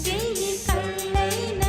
వెయ్యి కళ్ళైన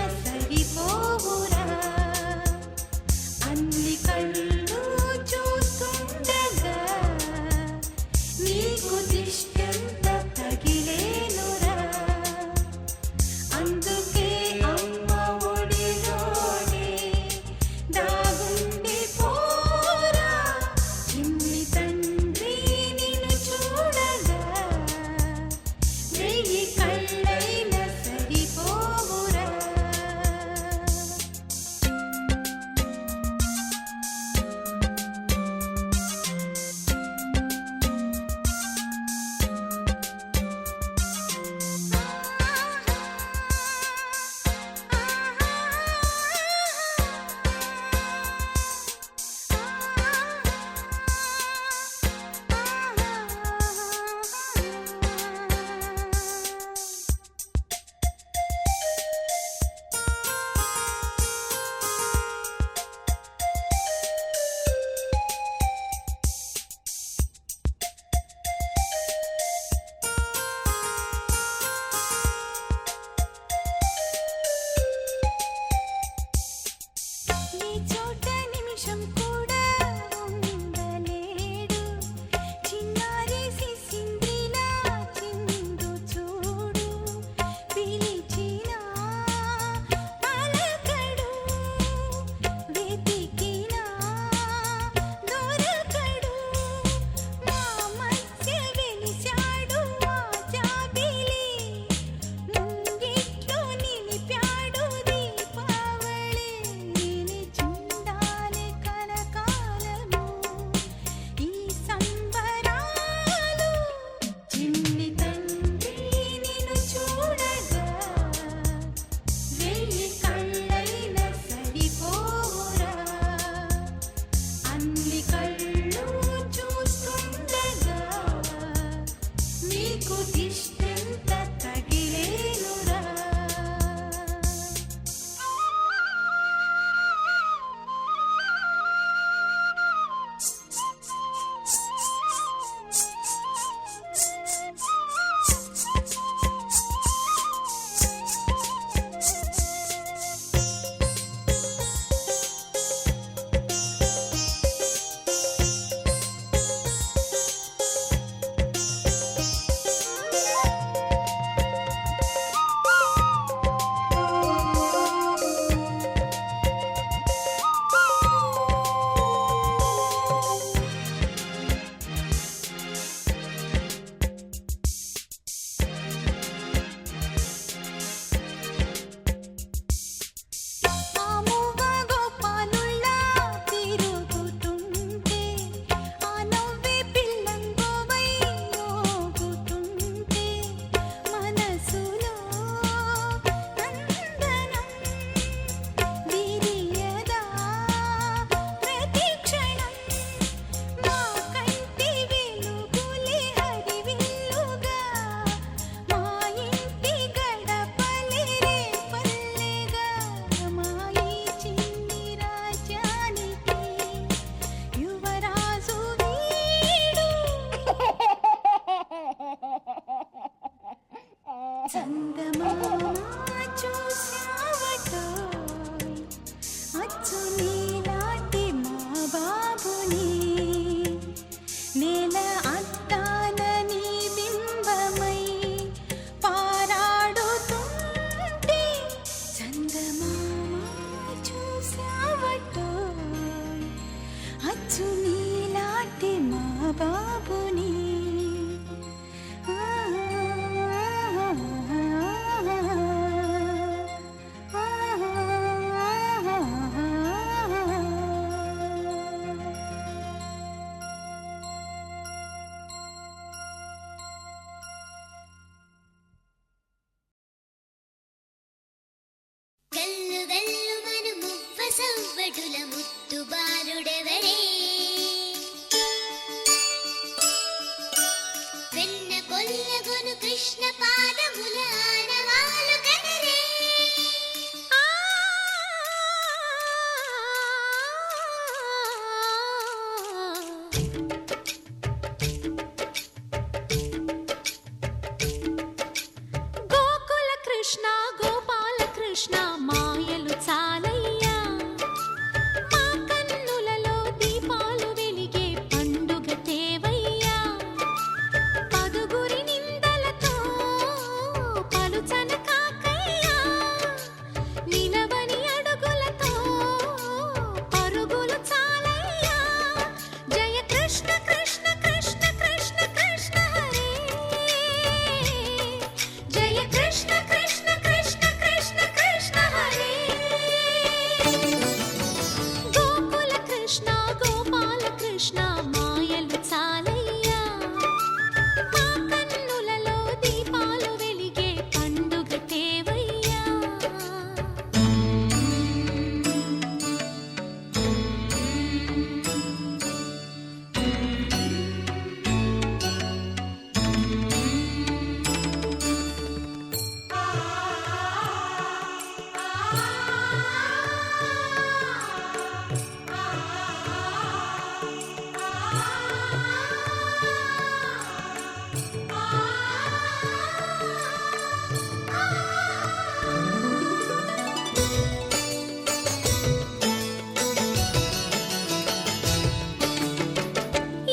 పెట్టుబారుడెవరే వెన్న కొల్లగొను కృష్ణ పాదముల ఆనవాలు కనరే గోకుల కృష్ణ గోపాల కృష్ణ మాయలు చాలయ్యా మా కన్నులలో దీపాలు వెలిగే పండుగ తేవయ్యా పదుగురి నిందలతో పలుచన కాకయ్యా నిలవని అడుగులతో పరుగులు చాలయ్యా జయ కృష్ణ కృష్ణ కృష్ణ కృష్ణ కృష్ణ హరే జయ కృష్ణ కృష్ణ కృష్ణ కృష్ణ కృష్ణ హరే గోకుల కృష్ణ గోపాల కృష్ణ మాయలు చాలయ్యా మా కన్నులలో దీపాలు వెలిగే పండుగ తేవయ్యా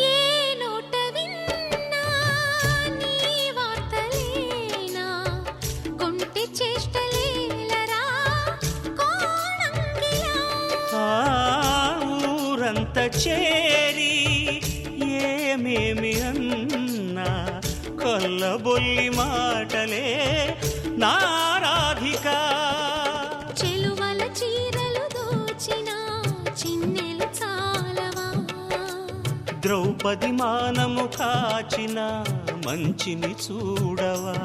ఏ నోట విన్నా నీ వార్తలేనా కొంటె చేష్టలేలరా కోణంగియా ఆ ఊరంత చేరి ఏమేమి అన్నా కొల్లబొల్లి మాటలే నారాధిక చెలువల చీరలు దోచిన చిన్నెలు చాలవా ద్రౌపది మానము కాచిన మంచిని చూడవా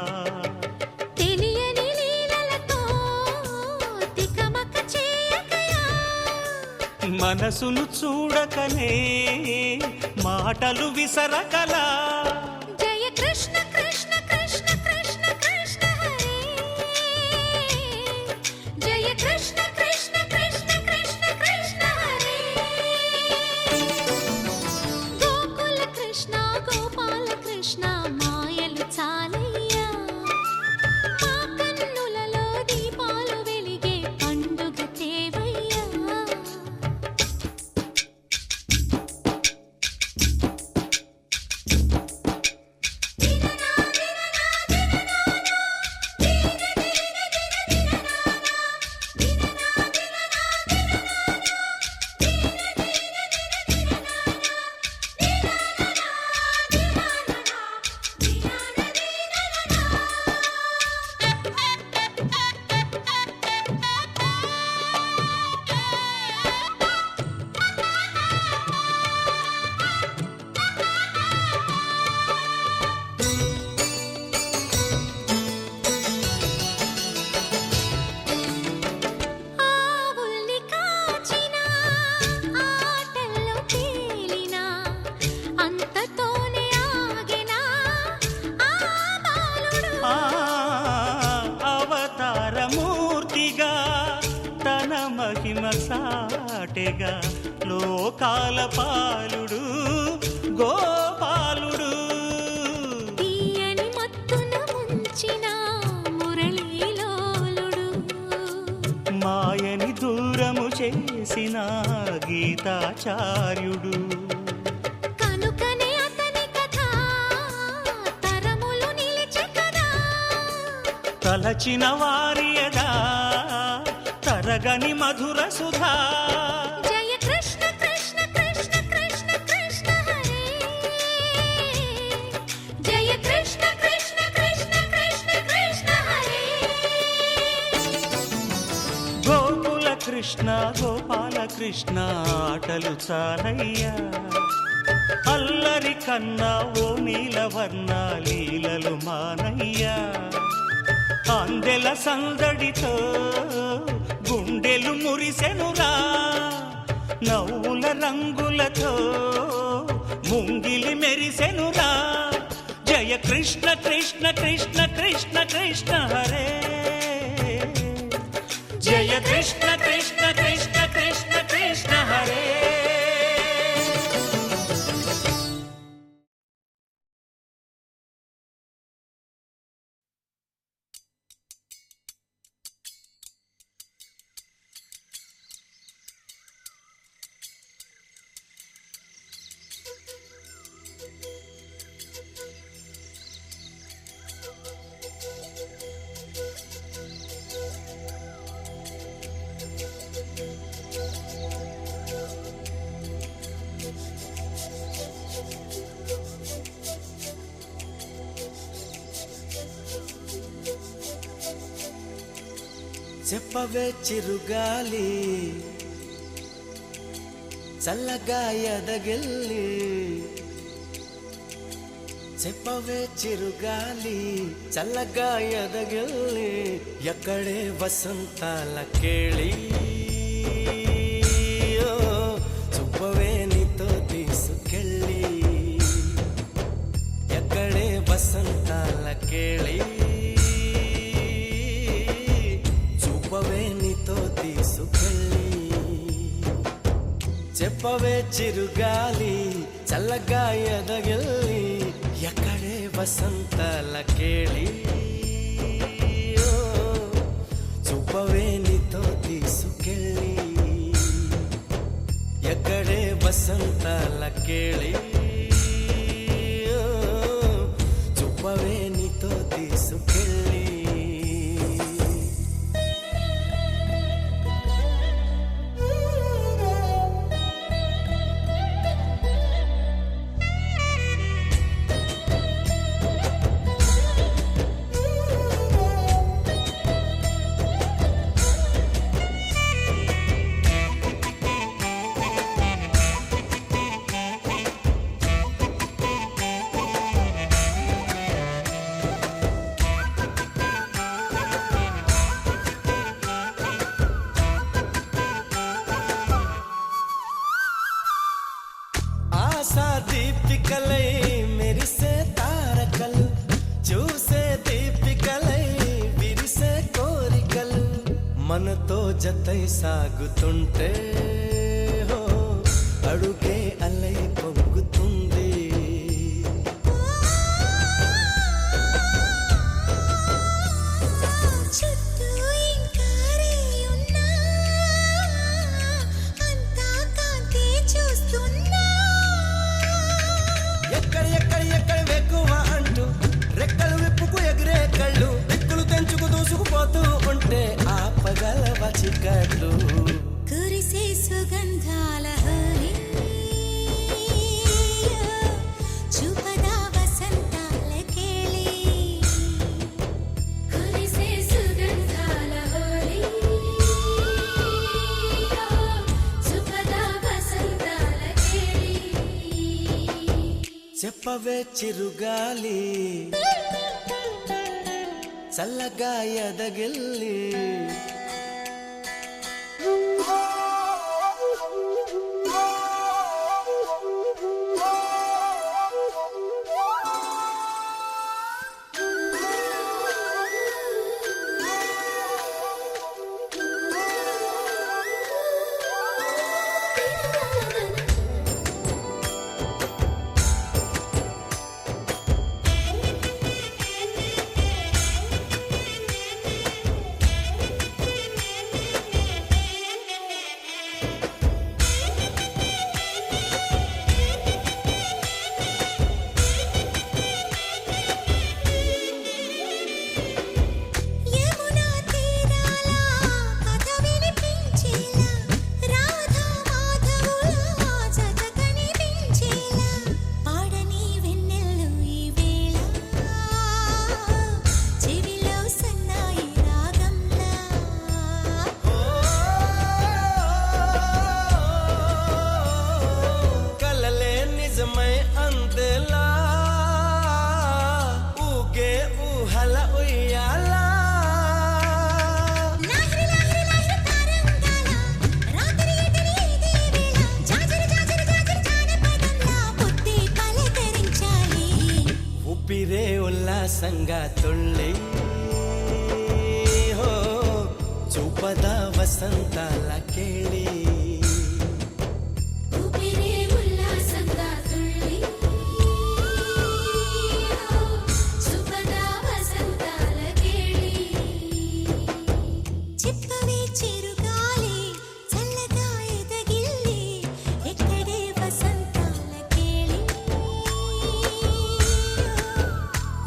తెలియని లీలలతో తికమక చేయకయా మనసును చూడకనే మాటలు విసరకలా జయ కృష్ణ కృష్ణ కృష్ణ కృష్ణ కృష్ణ హరే జయ కృష్ణ కృష్ణ కృష్ణ కృష్ణ కృష్ణ హరే గోకుల కృష్ణ గోపాల కృష్ణ మాయలు చాలయ్యా మా కన్నులలో దీపాలు వెలిగే పండుగ తేవయ్యా ఆవుల్ని కాచిన ఆటల్లో తేలిన అంతతోనే ఆగెనా ఆ బాలుడు ఆ అవతారమూర్తిగా తన మహిమ సాటెగా లోకాల పాలుడు గోపాలుడు తీయని మత్తున ముంచిన మురళీలోలుడు మాయని దూరము చేసిన గీతాచార్యుడు కనుకనే అతని కథ తరములు నిలిచె కదా తలచిన వారియదా తరగని మధుర సుధా జయ కృష్ణ కృష్ణ కృష్ణ కృష్ణ కృష్ణ హరే జయ కృష్ణ కృష్ణ కృష్ణ కృష్ణ కృష్ణ హరే గోకుల కృష్ణ గోపాల కృష్ణ ఆటలు చాలయ్యా అల్లరి కన్నా ఓ నీలవర్ణ లీలలు మానయ్యా అందెల సందడితో గుండెలు మురిసెనురా నవ్వుల రంగులతో ముంగిలి మెరిసెనురా జయ కృష్ణ కృష్ణ కృష్ణ కృష్ణ కృష్ణ హరే జయ కృష్ణ కృష్ణ కృష్ణ కృష్ణ కృష్ణ హరే చెప్పవే చిరుగాలి చల్లగా ఎదగిల్లి చెప్పవే చిరుగాలి చల్లగా ఎదగిల్లి ఎక్కడే వసంతాల కేళి చూపవే నీతో తీసుకెళ్ళి ఎక్కడే వసంతాల కేళి నీతో తీసుకెళ్ళి చెప్పవే చిరుగాలి చల్లగా ఎదగిల్లి ఎక్కడే వసంతాల కేళి చూపవే నీతో తీసుకెళ్ళి ఎక్కడే వసంతాల కేళి చూపవే నీతో తీసుకెళ్ళి దీపికలై మెరిసే తారకలు చూసే దీపికలై విరిసే కోరికలు మనతో జతై సాగుతుంటే హో అడుగే అలై పొంగుతుంది ఎక్కడ వెక్కువ అంటూ రెక్కలు విప్పుకు ఎగిరే కళ్ళు దిక్కులు తెంచుకు దూసుకుపోతూ ఉంటే ఆపగలవ చిక్కట్లు కురిసే సుగంధాల హరి చూపదా వసంతాల కేళి కురిసే సుగంధాల హరి చూపదా వసంతాల కేళి చెప్పవే చిరుగాలి చల్లగా ఎదగిల్లి ಉಲ್ಲಾಸಂಗ ತುಳ್ಳಿ ಹೋ ಚೂಪದ ವಸಂತಾಲ ಕೇಳಿ ఊపిరే ఉల్లాసంగా తుళ్ళి సుఖద వసంతాల కేళి చిప్పవే చిరుగాలి చల్లగా ఎదగిల్లి ఎక్కడే వసంతాల కేళి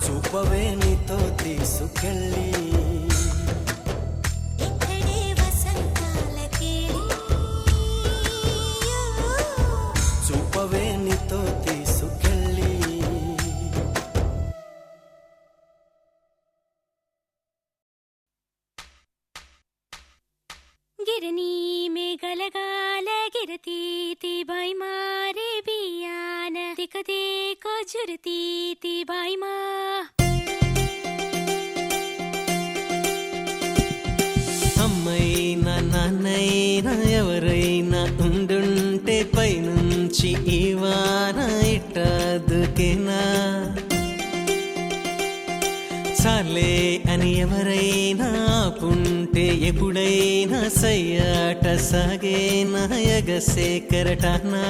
చూపవే నీతో తీసుకెళ్ళి ఎక్కడే వసంతాల కేళి చూపవే నీతో తీసుకెళ్ళి गिरनी में गलगाल गिरती थी भाई मारे बियान दिख देखो झुरती थी भाई माँ అమ్మైనా నాన్నైనా ఎవరైనా ఉండుంటే పైనుంచి ఈ వాన ఇట్టదుకేనా చాలే అని ఎవరైనా ఆపుంటే ఎప్పుడైనా సయ్యాట సాగేనా ఎగసే కెరటానా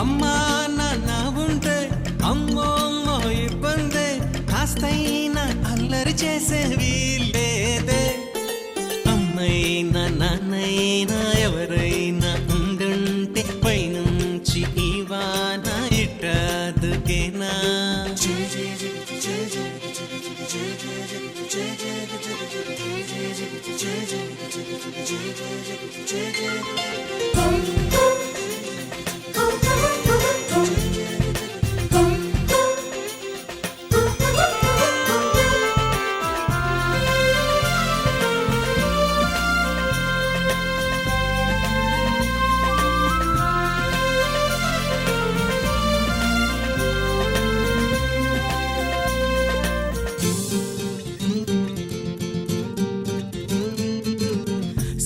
అమ్మా నాన్న ఉంటే అమ్మో అమ్మో ఇబ్బందే కాస్తైనా అల్లరి చేసే వీల్లేదే అమ్మైనా నాన్నైనా ఎవరైనా ఉండుంటే పైనుంచి ఈ వాన ఇట్టదుకేనా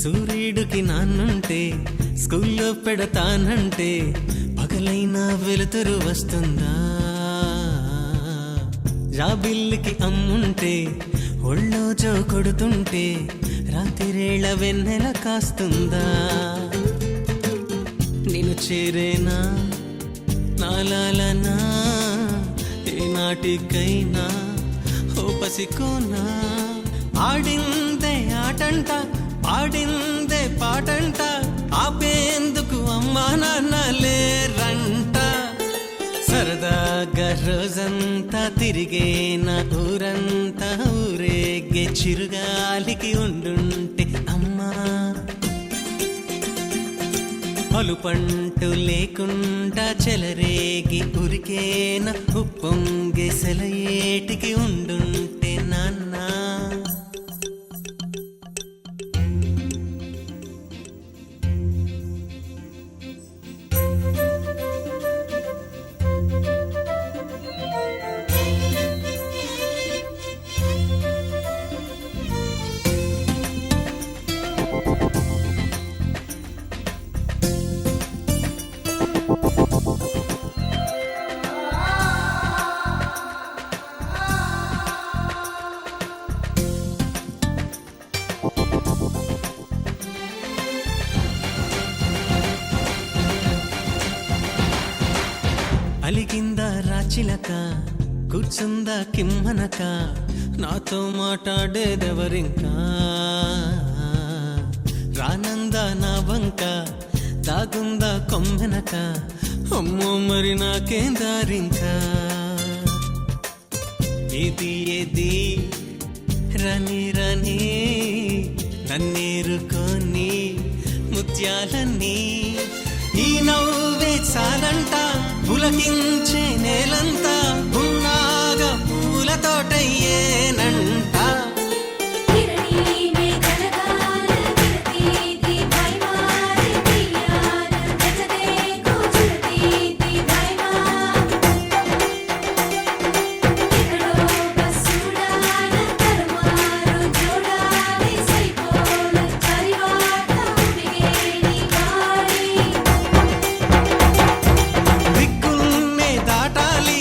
సూర్యుడికి నాన్నుంటే స్కూల్లో పెడతానంటే పగలైనా వెలుతురు వస్తుందా జాబిల్లికి అమ్ముంటే ఒళ్ళో జో కొడుతుంటే రాత్రిరేళ వెన్నెల కాస్తుందా నేను చేరేనా నాలాలనా ఏనాటికైనా ఓ పసికోనా ఆడిందే ఆటంట పాడిందే పాటంట ఆపేందుకు అమ్మా నాన్న లేరంట సరదాగా రోజంతా తిరిగేనా ఊరంతా ఊరేగే చిరుగాలికి ఉండుంటే అమ్మా పలుపంటు లేకుండా చెలరేగి ఉరికేన ఉప్పొంగే సెలయేటికి ఉండుంటే నాన్న అలిగిందా రాచిలక కూర్చుందా కిమ్మనక నాతో మాట్లాడేదెవరింకా రానందా నా వంక దాగుందా కొమ్మెనక అమ్మో మరి నాకేం దారింకా ఏది ఏది రని రని నన్నేరుకొని ముత్యాలన్నీ ఈ నవ్వే చాలంట పులకించే నేలంతా ఉన్నాగా పూల తోటయ్యేనంట గిరణి మే గలగాల గిరతి ది భాయ్ మారే బియాన నచదే కో ఝురతి ది భాయ్ మా ఎక్కడో బస్సుడాన తరమారు జోడాలి సైపోల చరివాట ఉడిగేని గాలి దిక్కుల్నే దాటాలి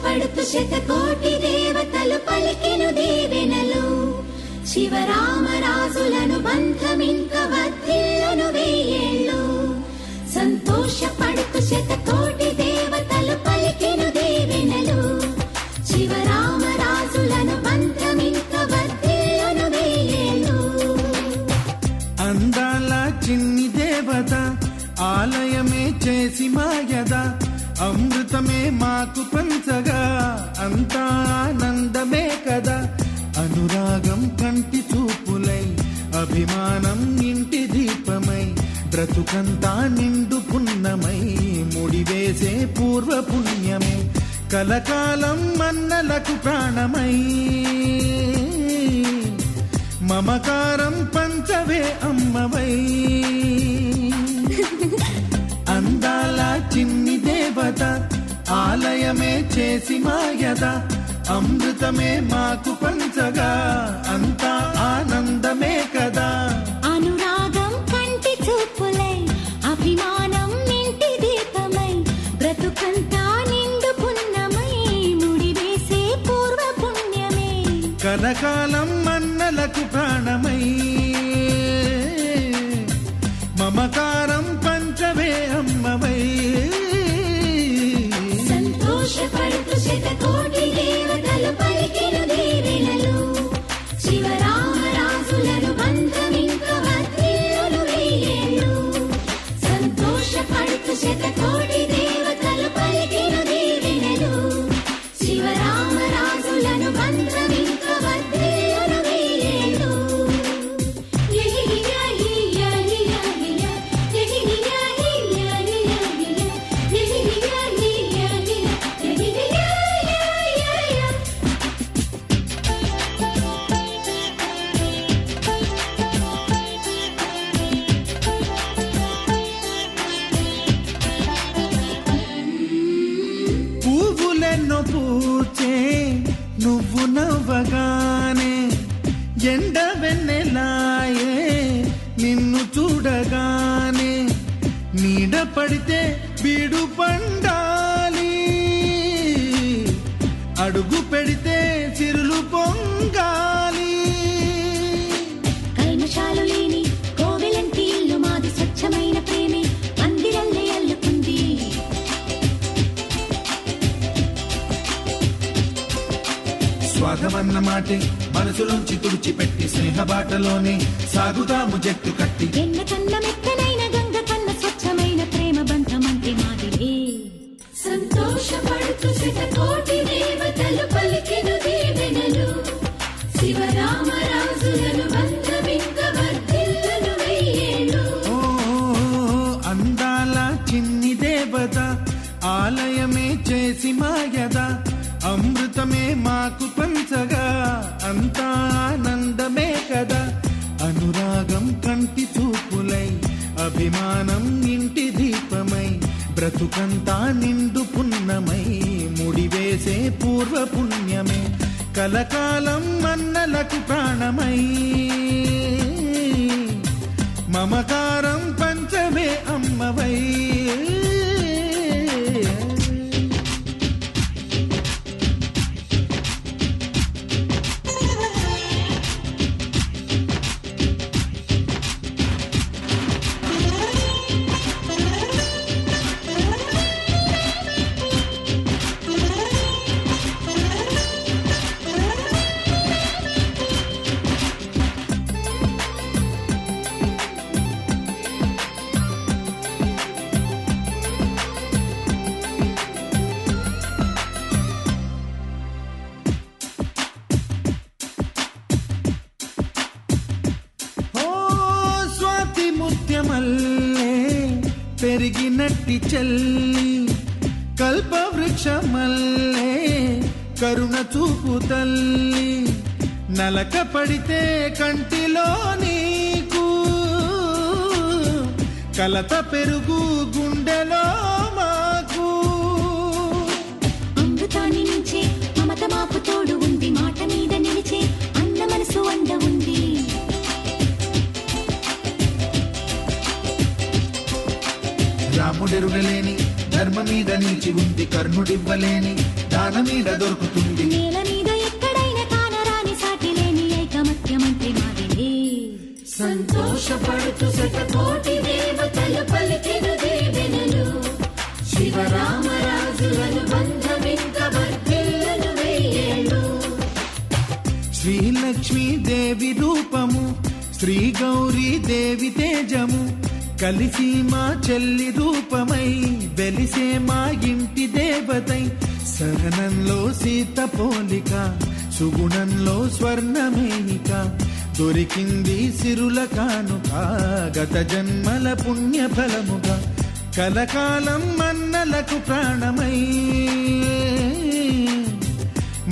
సంతోషపడుతూ శతకోటి దేవతలు పలికెను దీవెనలు శివరామరాజులను బంధమింక వర్ధిల్లును వెయ్యేళ్ళు సంతోషపడుతూ శతకోటి దేవతలు పలికెను దీవెనలు శివరామరాజులను బంధమింక వర్ధిల్లును వెయ్యేళ్ళు అందాల చిన్ని దేవత ఆలయమే చేసి మాయద అమృతమే మాకు పంచగా అంతా ఆనందమే కదా అనురాగం కంటి చూపులై అభిమానం ఇంటి దీపమై బ్రతుకంతా నిండు పున్నమై ముడివేసే పూర్వ పుణ్యమే కలకాలం మన్నలకు ప్రాణమై మమకారం పంచవే అమ్మవై అందాల చిన్ని దేవత ఆలయమే చేసి మాయద అమృతమే మాకు పంచగా అంతా ఆనందమే కదా అనురాగం కంటి చూపులై అభిమానం ఇంటి దీపమై బ్రతుకంతా నిండు పున్నమై ముడివేసే పూర్వ పుణ్యమే కలకాలం మన్నలకు ప్రాణమై మమకారం పంచవే అమ్మవై సంతోషపడుతూ శతకోటి దేవతలు పలికెను దీవెనలు శివరామరాజులను బంధమింక వర్ధిల్లును వెయ్యేళ్ళు సంతోషపడుతూ శతకోటి దేవతలు పలికెను దీవెనలు శివరామరాజులను బంధమింక వర్ధిల్లును వెయ్యేళ్ళు పువ్వులెన్నో పూచే నువ్వు నవ్వగానే ఎండ వెన్నెలాయే నిన్ను చూడగానే నీడ పడితే బీడు పండాలి అడుగు పెడితే చిరులు పొంగాలి కల్మషాలు లేని కోవెలంటి ఇల్లు మాది స్వచ్ఛమైన ప్రేమే అందిరల్లే అల్లుకుంది స్వాగమన్న మాటే మనసులోంచి తుడిచిపెట్టి స్నేహబాటలోనే సాగుదాము జట్టు కట్టి ఎన్న కన్న మెత్తనైన గంగ కన్న స్వచ్ఛమైన ప్రేమ బంధమంటే మాదిలే సంతోషపడుతూ శతకోటి దేవతలు పలికెను దీవెనలు శివరామరాజులను బంధమింక వర్ధిల్లును వెయ్యేళ్ళు ఓ అందాల చిన్ని దేవత ఆలయమే చేసి మాయద అమృతమే మాకు పంచగా అంతా ఆనందమే కదా అనురాగం కంటి చూపులై అభిమానం ఇంటి దీపమై బ్రతుకంతా నిండు పున్నమై ముడివేసే పూర్వ పుణ్యమే కలకాలం మన్నలకు ప్రాణమై మమకారం పంచవే అమ్మవై పెరిగినట్టి చెల్లి కల్పవృక్షమల్లే కరుణ చూపు తల్లి నలక పడితే కంటిలో నీకు కలత పెరుగు గుండెలో మాకు అమృతాన్ని మించే మమత మాకు తోడు ఉంది మాట మీద నిలిచే అన్న మనసు అండ ఉంది రాముడెరుగలేని ధర్మ మీద నిలిచి ఉంది కర్ణుడివ్వలేని దాన మీద దొరుకుతుంది. నేల మీద ఎక్కడైనా కానరాని సాటి లేని ఐకమత్యమంత్రి మాదిలే. సంతోషపడుతూ శతకోటి దేవతలు పలికెను దీవెనలు శివరామరాజులను బంధమింక వర్ధిల్లును వెయ్యేళ్ళు. శ్రీలక్ష్మీ దేవి రూపము శ్రీ గౌరీ దేవి తేజము కలిసి మా చెల్లి రూపమై వెలిసే మా ఇంటి దేవతై. సహనంలో సీత పోలిక సుగుణంలో స్వర్ణమేనిక దొరికింది సిరుల కానుక గత జన్మల పుణ్య ఫలముగా కలకాలం మన్నలకు ప్రాణమై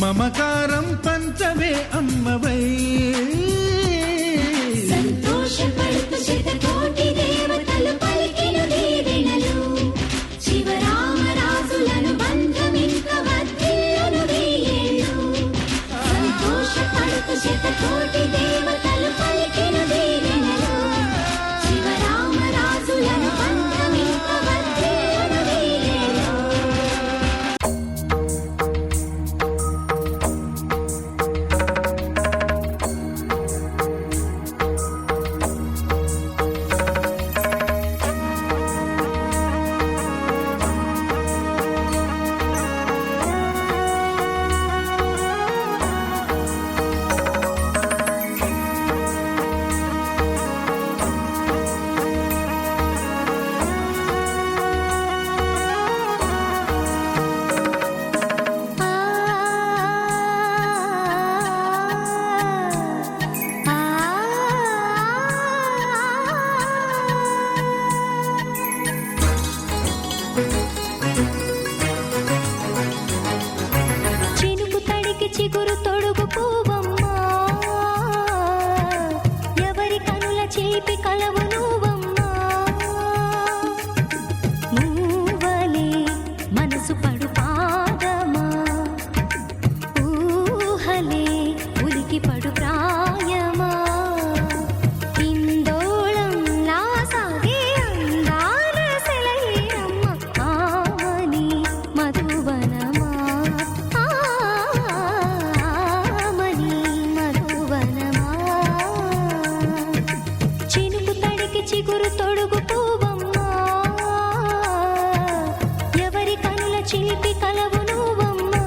మమకారం పంచవే అమ్మవై. సంతోషపడుతూ శతకోటి దేవతలు పలికెను దీవెనలు శివరామరాజులను బంధమింక వర్ధిల్లును వెయ్యేళ్ళు. సంతోషపడుతూ శతకోటి దేవతలు పలికెను దీవెనలు శివరామరాజులను బంధమింక వర్ధిల్లును వెయ్యేళ్ళు. చినుకు తడికి చిగురు తొడుగు పూవమ్మా, ఎవరి కనుల చిలిపి కలవు నువ్వమ్మా. నువ్వలే మనసు పడు పాదమా, ఊహలే ఉలికి పడు ప్రాయమా. ఇందోళంలా సాగే అందాల సెలయేరమ్మ, ఆమని మధువనమా, ఆమని మధువనమా. చినుకు తడికి చిగురు తొడుగు పూవమ్మా, ఎవరి కనుల చిలిపి కలవు నువ్వమ్మా.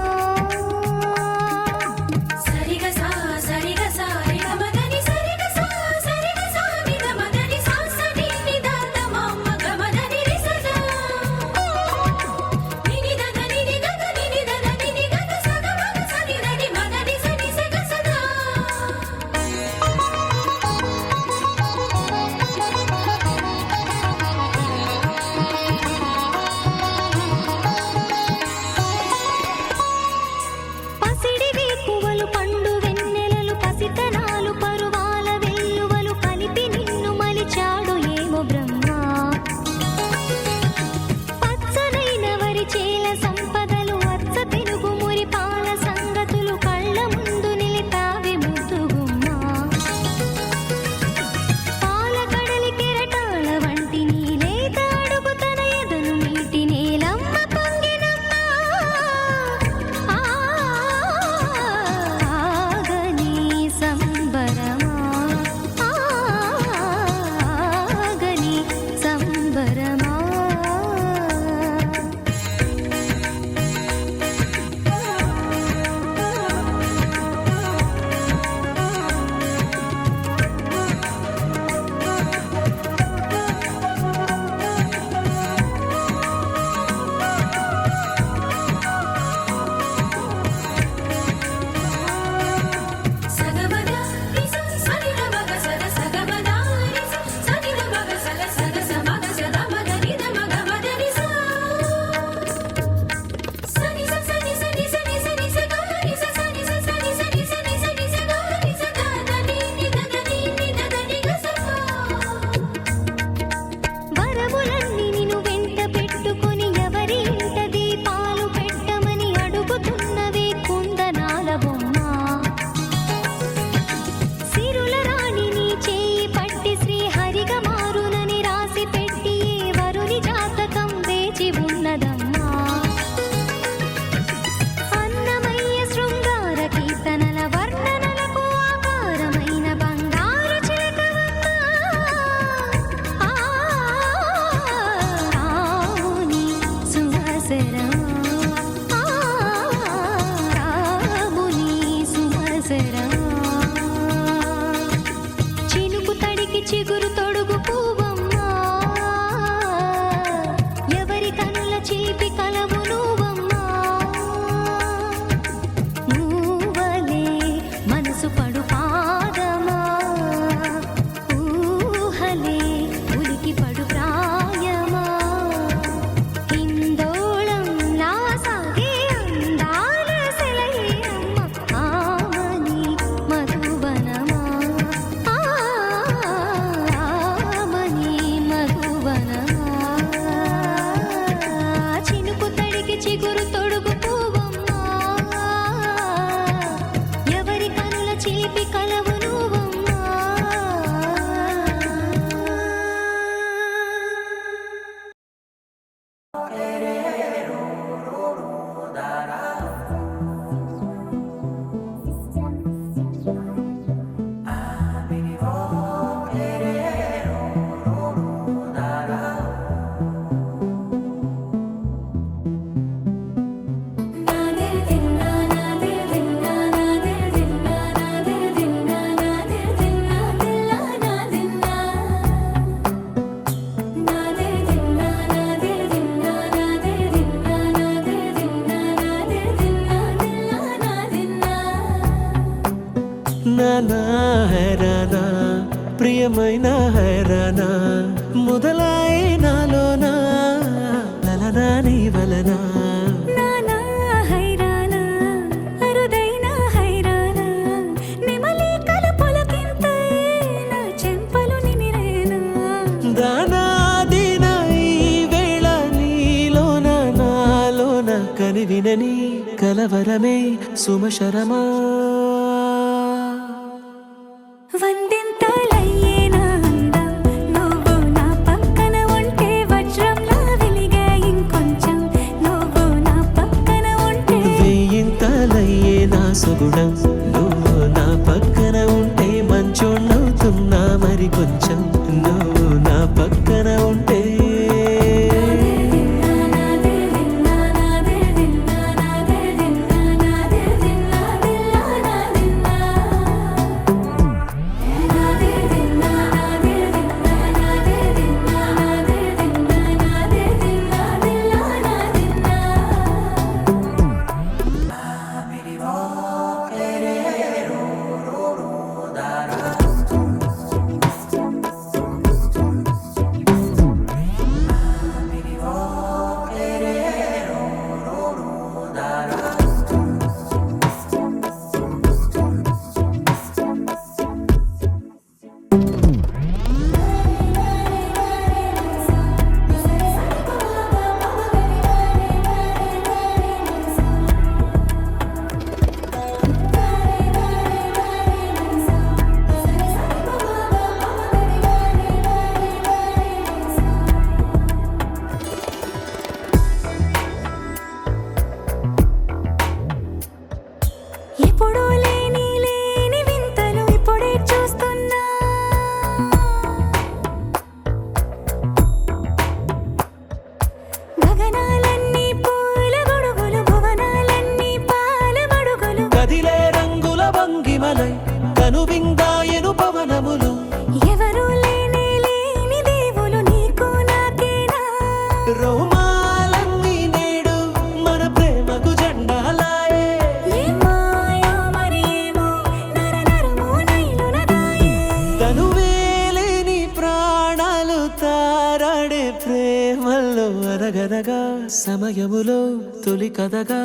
సరిగ సా సరిగ సా రిగమదని సరిగ సా సరిగ సా నిగమదని సా సని నిదాత మమ్మ గమదని రిసదా నినిదద నినిదద నినిదద నినిదద సద మగ సనిదని మదని సని సగ సదా. అరుదైన హైరానా మొదలాయే నాలోనా లలనా నీ వలనా నానా హైరానా అరుదైన హైరానా నెమలి కలుపులకింతై నా చెంపలు నిమిరేనా దానాదిన ఈ వేళ నీలోన నాలోన కనివినని కలవరమే సుమశరమా వందింతలయ్యేనా అందం నువ్వు నా పక్కన ఉంటే వజ్రంలా వెలిగే ఇంకొంచెం నువ్వు నా పక్కన ఉంటే వేయింతలయ్యే నా సుగుణం నువ్వు నా పక్కన ఉంటే మంచోళ్ళవుతున్నా మరి కొంచెం నువ్వు నా పక్కన ఉంటే ఎప్పుడూ లేని లేని వింతలు ఇప్పుడే చూస్తున్నా గగనాలన్నీ పూల గొడుగులు భువనాలన్నీ పాల మడుగులు కదిలే రంగుల భంగిమలై కనువిందాయను పవనములు ఎవరూ లేని లేని దేవులు నీకు నాకేనా రోమాలన్నీ నేడు మన ప్రేమకు జెండాలాయే ఏ మాయో మరి ఏమో నరనరమో నైలునదాయే తనువేలేని ప్రాణాలు తారాడే ప్రేమల్లో అనగనగా సమయములో తొలి కథగా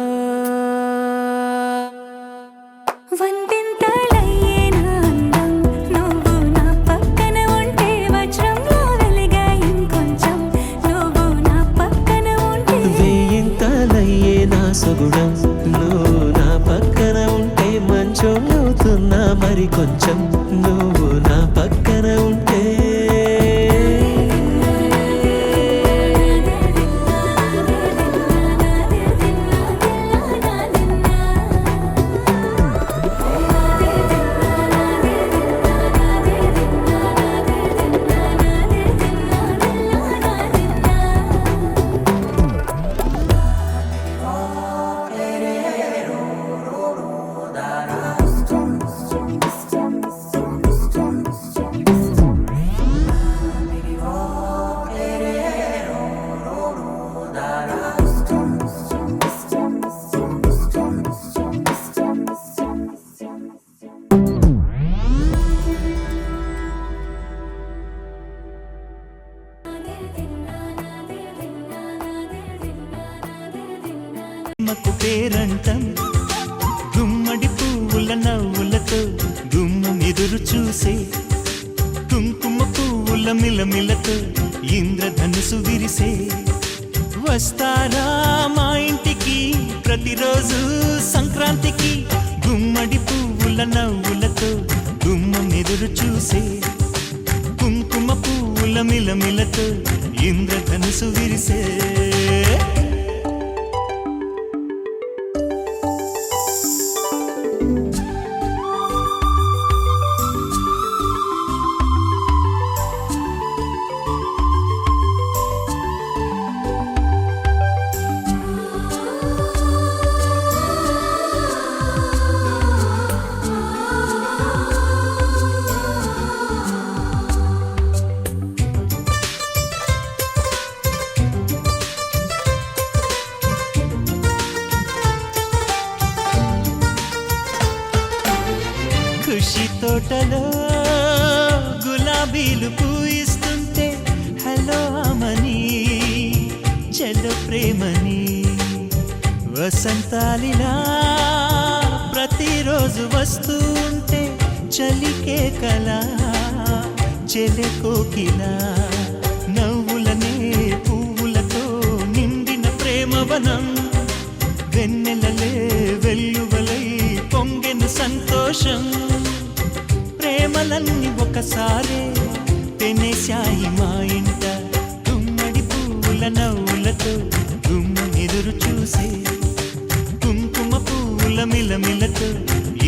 వందింతలయ్యేనా అందం నువ్వు నా పక్కన ఉంటే వజ్రంలా వెలిగే ఇంకొంచెం నువ్వు నా పక్కన ఉంటే వేయింతలయ్యే నా సుగుణం నువ్వు నా పక్కన ఉంటే మంచోళ్ళవుతున్నా మరి కొంచెం నువ్వు నా పక్కన ఉంటే మకు పేరంటం గుమ్మడి పువ్వుల నవ్వులతో గుమ్మం ఎదురు చూసే కుంకుమ పువ్వుల మిలమిలతో ఇంద్రధనుసు విరిసే వస్తారా మా ఇంటికి ప్రతిరోజు సంక్రాంతికి గుమ్మడి పువ్వుల నవ్వులతో గుమ్మం ఎదురు చూసే కుంకుమ పువ్వుల మిలమిలతో ఇంద్రధనుసు విరిసే ఖుషి తోటలో గులాబీలు వసంతాలిలా ప్రతిరోజు వస్తూ ఉంటే చలికే కలా చెలె కోకిలా నవ్వులనే పువ్వులతో నిండిన ప్రేమవనం వెన్నెలలే వెల్లువలై పొంగెను సంతోషం ప్రేమలన్నీ ఒకసారే తెనేశాయి మా ఇంట గుమ్మడి పువ్వుల నవ్వులతో గుమ్మ ఎదురు చూసే కుంకుమ పువ్వుల మిలమిలతో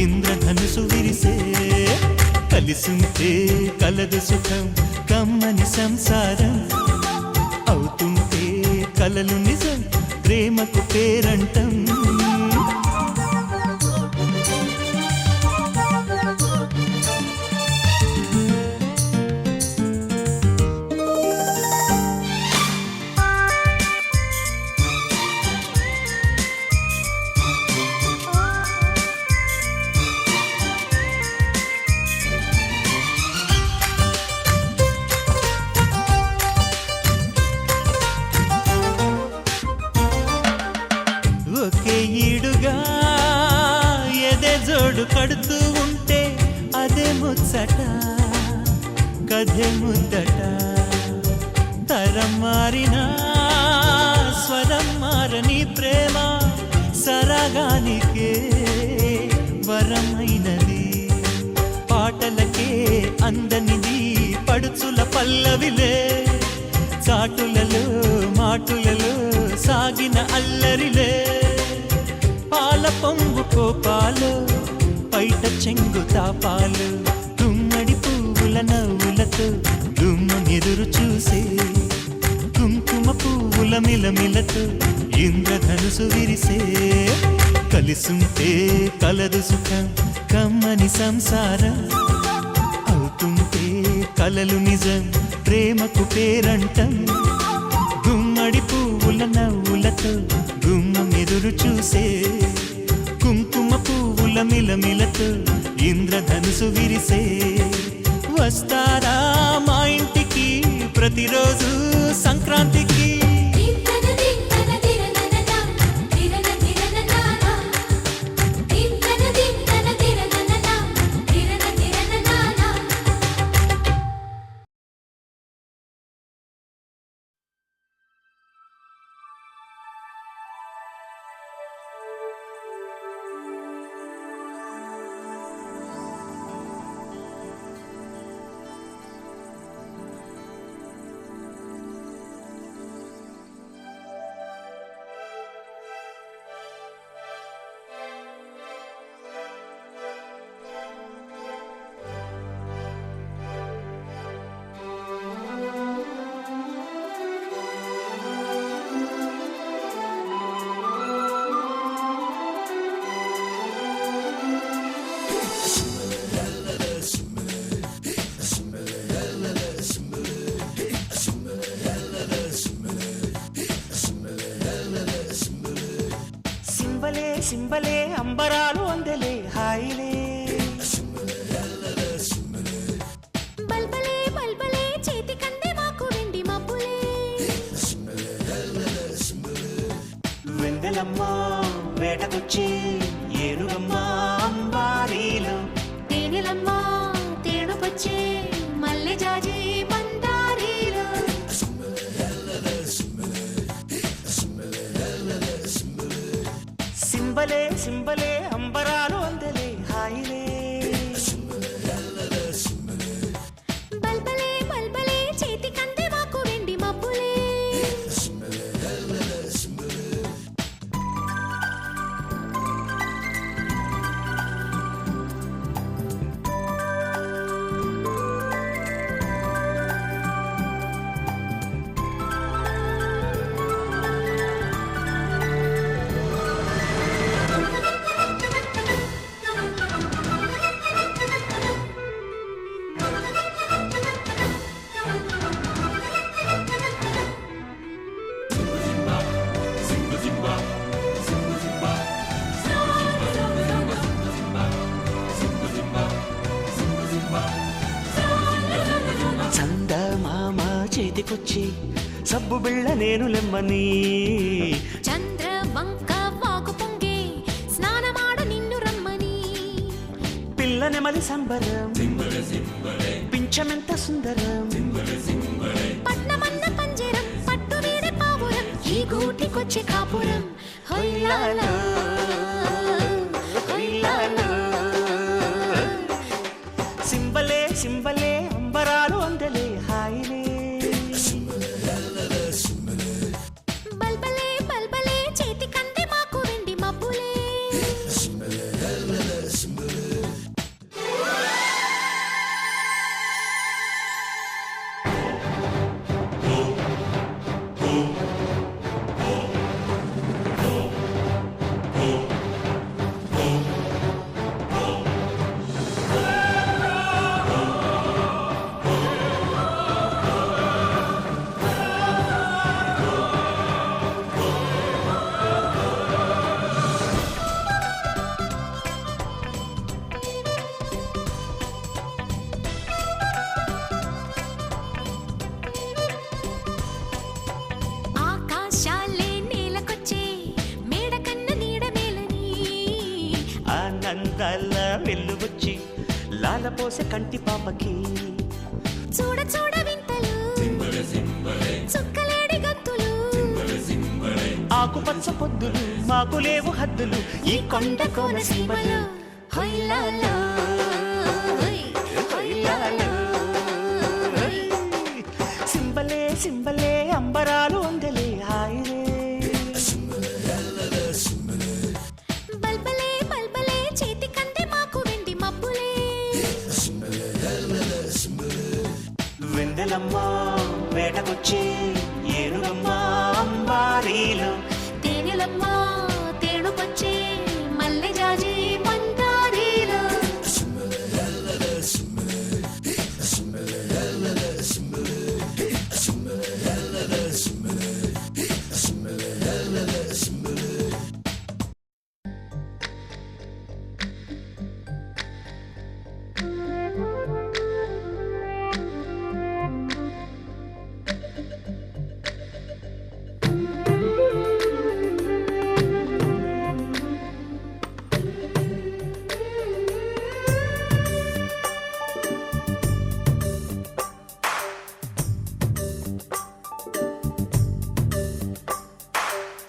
ఇంద్రధనుసు విరిసే కలిసుంటే కలదు సుఖం కమ్మని సంసారం అవుతుంటే కలలు నిజం ప్రేమకు పేరంటం ఒకే ఈడుగా ఎదే జోడు కడుతూ ఉంటే అదే ముచ్చట కథే ముద్దట తరం మారినా స్వరం మారని ప్రేమ సరగానికే వరమైనది పాటలకే అందనిది పడుచుల పల్లవిలే చాటులలో మాటులలో సాగిన అల్లరిలే పాల పొంగు కోపాలు పైట చెంగు తాపాలు గుమ్మడి పువ్వుల నవ్వులతో గుమ్మ ఎదురు చూసే కుంకుమ పువ్వుల మిలమిలతో ఇంద్రధనుసు విరిసే కలిసుంటే కలదు సుఖం కమ్మని సంసారం అవుతుంటే కలలు నిజం ప్రేమకు పేరంటం గుమ్మడి పువ్వుల నవ్వులతో గుమ్మం ఎదురు చూసే కుంకుమ పువ్వుల మిలమిలతో ఇంద్రధనుసు విరిసే వస్తారా మా ఇంటికి ప్రతిరోజు సంక్రాంతికి తింతన తింతన తిరనననా తిరన తిరననానా తింతన తింతన తిరనననా తిరన తిరననానా సింబలే సింబలే అంబరాలు అందలే హాయిలే బల్బలే బల్బలే చేతి కందే మాకు వెండి మబ్బులే వెందలమ్మ వేటకొచ్చి ఏనుగమ్మ అంబారీలు తేనెలమ్మ తేనుకొచ్చే మల్లె జాజి బండారీలు సింబలే సింబలే అంబరాలు అందలే హాయిలే బల్బలే బల్బలే చేతి కందే మాకు వెండి మబ్బులే చేతికొచ్చి సబ్బు బిళ్ళ నేను లెమ్మని చంద్ర వంక వాకు పిల్ల నెమలి సంబరం పింఛమెంత సుందరం పట్నమన్న పంజరం పట్టు వీడే పావురం ఈ గూటికొచ్చే కాపురం హొయ్యాలో హొయ్యాలో సింబలే సింబలే అంబరాలు అందలే హాయిలే బల్బలే బల్బలే చేతి కంది మాకు వెండి మబ్బులే ఆకాశాలే నేలకొచ్చే మేడ కన్న నీడ మేలని ఆనందాల వెల్లువచ్చి లాలపోసే కంటి పాపకి చూడ చూడ వింతలు చుక్కలేడి గంతులు ఆకుపచ్చ పొద్దులు మాకు లేవు హద్దులు ఈ కొండ కోన సీమలు హొయ్యాలో హొయ్యాలో సింబలే సింబలే అంబరాలు అందలే హాయిలే బల్బలే బల్బలే చేతి కంది మాకు వెండి మబ్బులే వెందెలమ్మ వేటకొచ్చి ఏనుగమ్మ అంబారీలు తేనెలమ్మ తేనుకొచ్చే మల్లె జాజి మందారీలు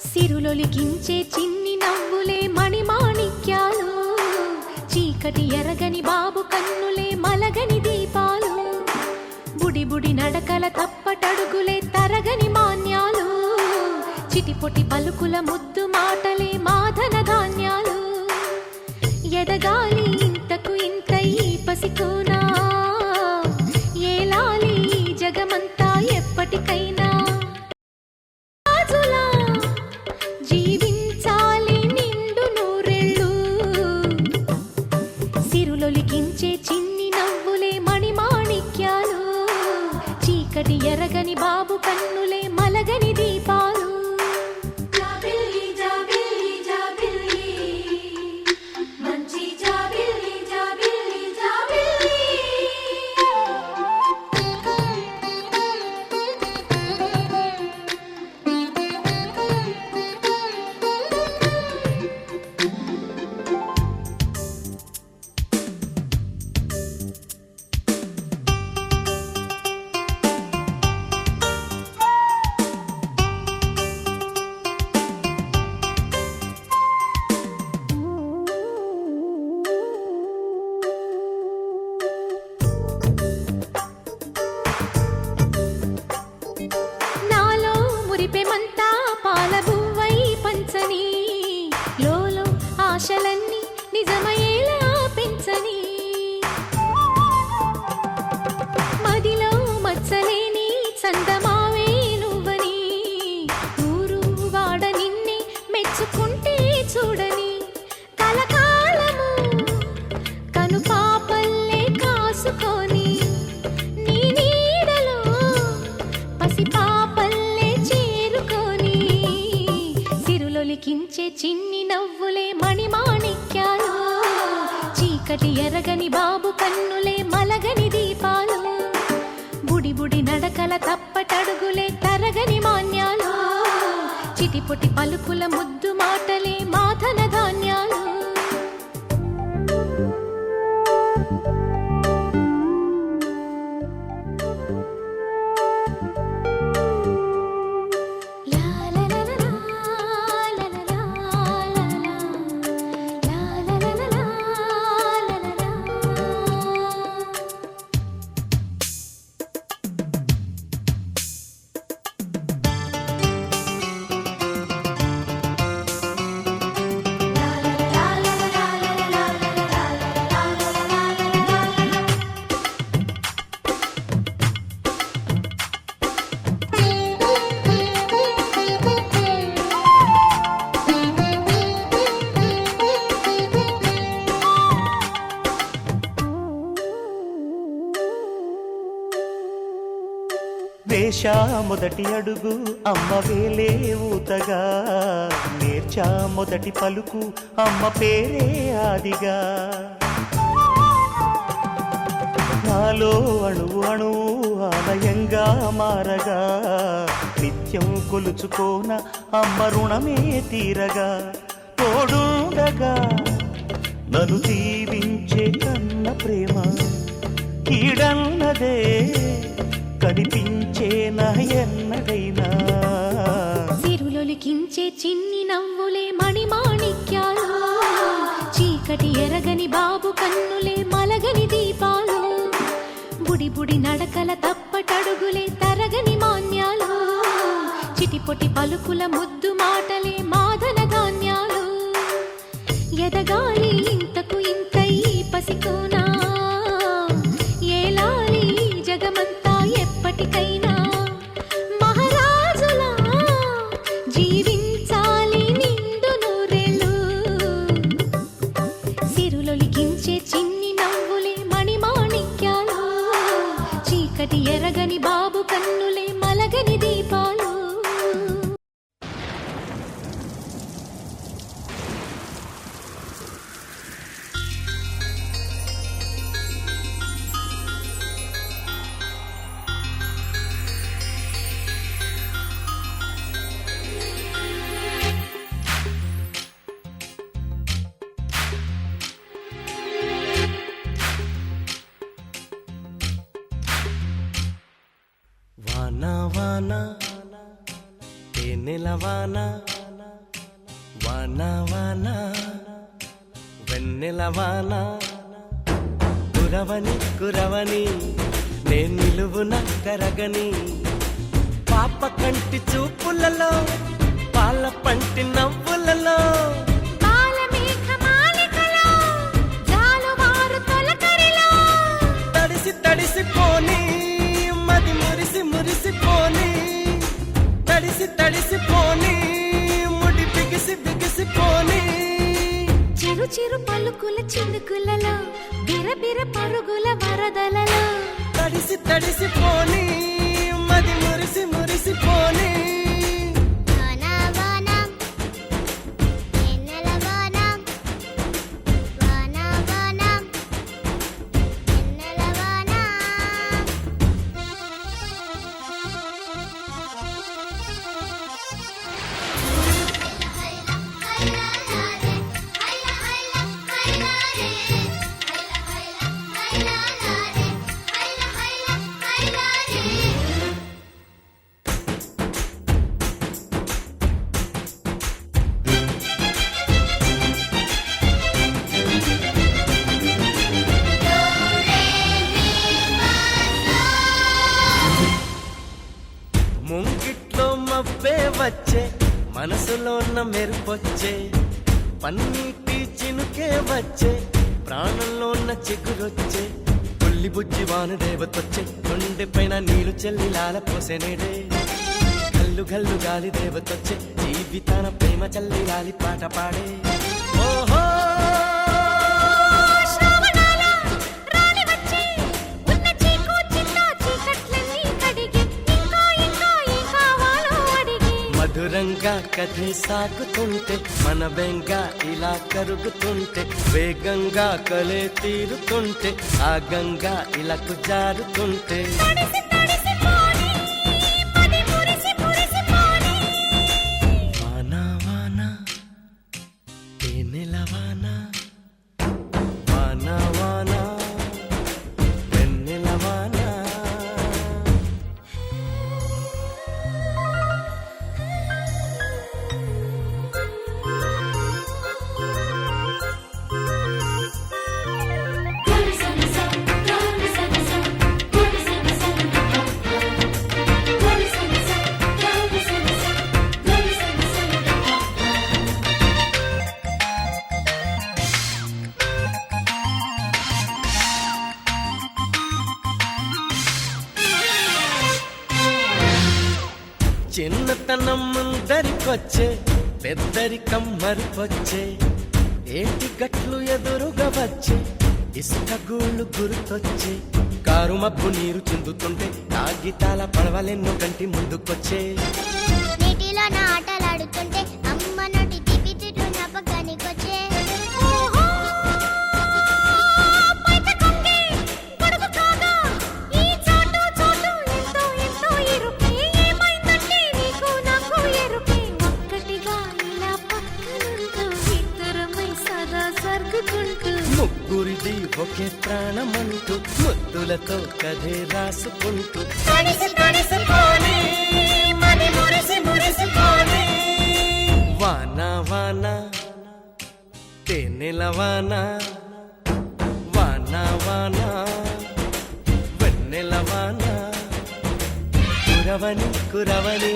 సిరులొలికించే చిన్ని నవ్వులే మణిమాణిక్యాలు చీకటి ఎరగని బాబు కన్నులే మలగని దీపాలు బుడి బుడి నడకల తప్పటడుగులే తరగని మాన్యాలు చిటిపొటి పలుకుల ముద్దు మాటలే మాధన ధాన్యాలు ఎదగాలి ఇంతకు ఇంత ఈ పసికోనా ఏలాలి ఈ జగమంతా ఎప్పటికైనా రాజులా జీవించాలి నిండు నూరెళ్ళు సిరులొలికించే చిన్ని నవ్వులే మణిమాణిక్యాలు చీకటి ఎరగని బాబు కన్నులే మలగని దీపాలు జాబిల్లి జాబిల్లి జాబిల్లి మంచి జాబిల్లి జాబిల్లి జాబిల్లి నాలో మురిపెమంతా పాలబువ్వై పంచని లోలో ఆశలన్నీ నిజమయ్యేలా పెంచని మదిలో మచ్చలేని చందమావే నువ్వని ఊరు వాడ నిన్నే మెచ్చుకుంటే చూడని కలకాలము కను పాపల్లే కాసుకొని నీ నీడలో పసిపాపల్లే చేరుకొని సిరులొలికించే చిన్ని నవ్వులే మణిమాణిక్యాలు చీకటి ఎరగని బాబు కన్నులే మలగని దీపాలు బుడి బుడి నడకల తప్పటడుగులే తరగని మాన్యాలు చిటిపొటి పలుకుల ముద్దు మాటలే మాధన ధాన్యాలు వేశా మొదటి అడుగు అమ్మ వేలే ఊతగా, నేర్చా మొదటి పలుకు అమ్మ పేరే ఆదిగా. నాలో అణువు అణువు ఆలయంగా మారగా, నిత్యం కొలుచుకోన అమ్మ రుణమే తీరగా. తోడుండగా నన్ను దీవించే కన్న ప్రేమ కీడన్నదే కనిపించే నా ఎన్నడైనా. సిరులొలికించే చిన్ని నవ్వులే మణిమాణిక్యాలు, చీకటి ఎరగని బాబు కన్నులే మలగని దీపాలు. బుడి బుడి నడకల తప్పటడుగులే తరగని మాన్యాలు, చిటిపొటి పలుకుల ముద్దు మాటలే మాదన ధాన్యాలు. ఎదగాలి ఇంతకు ఇంతై పసికోనా, ఏలాలి జగమంతా ఎప్పటికైనా. మహారాజులా జీవించాలి నిండు నూరేళ్ళు, సిరులొలికించే చిన్ని నవ్వులే మణిమాణిక్యాలు, చీకటి ఎరగని బాబు కన్నులే మలగని దీపాలు. వానా వానా తేనెల వానా, వానా వానా వెన్నెల వానా. కురవని కురవని నే నిలువున కరగని, పాప కంటి చూపులలో పాల పంటి నవ్వులలో. తడిసి తడిసిపోని మది మురిసి మురిసిపోని, తడిసి తడిసిపోని ముడి బిగిసి బిగిసిపోని. చిరు చిరు పలుకుల చినుకులలో బిరబిర పరుగుల వరదలలో. తడిసి తడిసిపోని మది మురిసి మురిసిపోని. ముంగిట్లో మబ్బే వచ్చే మనసులో ఉన్న మెరుపొచ్చే, పన్నీటి చినుకే వచ్చే ప్రాణంలో ఉన్న చిగురొచ్చే. పుల్లి బుజ్జి వాన దేవతొచ్చే కొండె పైన నీరు చెల్లి లాల పోసెనేడే. గల్లు గల్లు గాలి దేవతొచ్చే జీవితాన ప్రేమ చల్లి లాలి పాట పాడే. ఓహో మధురంగా కథే సాగుతుంటే మన బెంగ ఇలా కరుగుతుంటే, వేగంగా కలే తీరుతుంటే ఆ గంగా ఇలాకు జారుతుంటే. వానా వానా తేనెల వానా, వానా వానా వెన్నెల వానా. చిన్నతనం ముందరికొచ్చే పెద్దరికం మరిపొచ్చే, ఏటి గట్లు ఎదురుగా వచ్చే ఇసుక గూళ్ళు గుర్తొచ్చే కారు మబ్బు నీరు చిందుతుంటే కాగితాల పడవలెన్నో కంటి ముందుకొచ్చే నీటిలో నా ఆటలాడుతుంటే అమ్మ నోటి తిప్పి తిట్టు జ్ఞాపకానికొచ్చే ముగ్గురిది ఒకే ప్రాణమంటూ ముద్దులతో కథే రాసుకుంటూ వాన వాన తేనెల వాన వాన వాన వెన్నెల వాన కురవని కురవని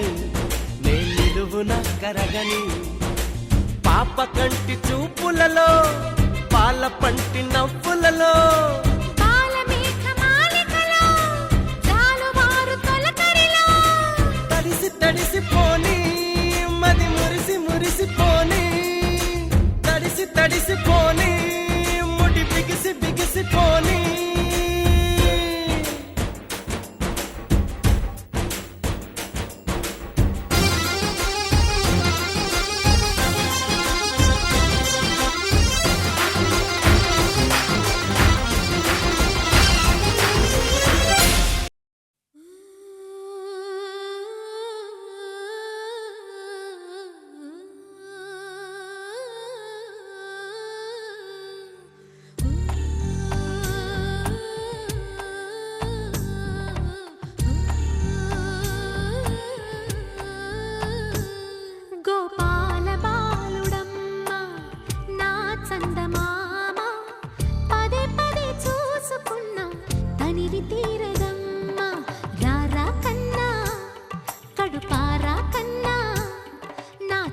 నే నిలువున కరగని పాప కంటి చూపులలో పాల పంటి నవ్వులలో తడిసి తడిసిపోని మది మురిసి మురిసిపోని తడిసి తడిసిపోని ముడి బిగిసి బిగిసిపోని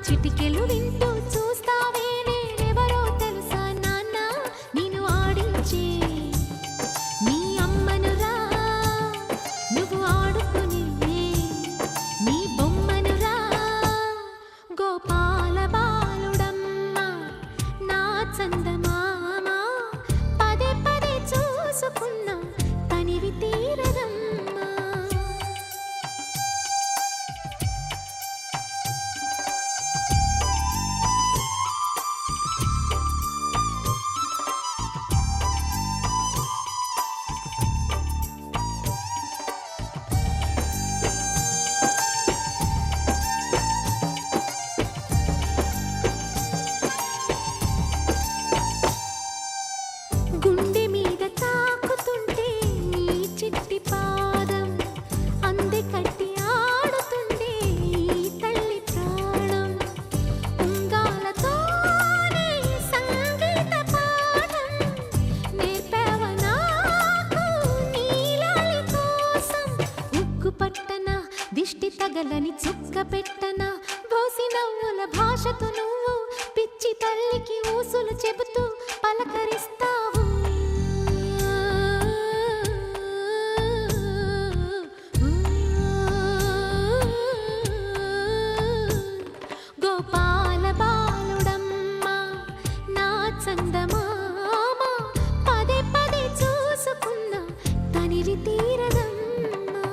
చిటికెలు వింటూ చూస్తావే నేనెవరో తెలుసా నాన్న నిన్ను ఆడించే నీ అమ్మనురా నువ్వు ఆడుకునే నీ బొమ్మనురా గోపాల బాలుడమ్మ నా చందమామ పదే పదే చూసుకున్నా తనివి తీరదమ్మా గుండె మీద తాకుతుంటే నీ చిట్టి పాదం అందే కట్టి ఆడుతుండే ఈ తల్లి ప్రాణం ఉంగాలతోనే సంగీత పాఠం నేర్పావ నాకు నీలాలి కోసం ఉక్కు పట్టన దిష్టి తగలని చుక్క పెట్టన బోసి నవ్వుల భాషతో నువ్వు పిచ్చి తల్లికి ఊసులు చెబుతూ పలకరిస్తావు గోపాల బాలుడమ్మ నా చందమామ పదే పదే చూసుకున్నా తనివి తీరదమ్మా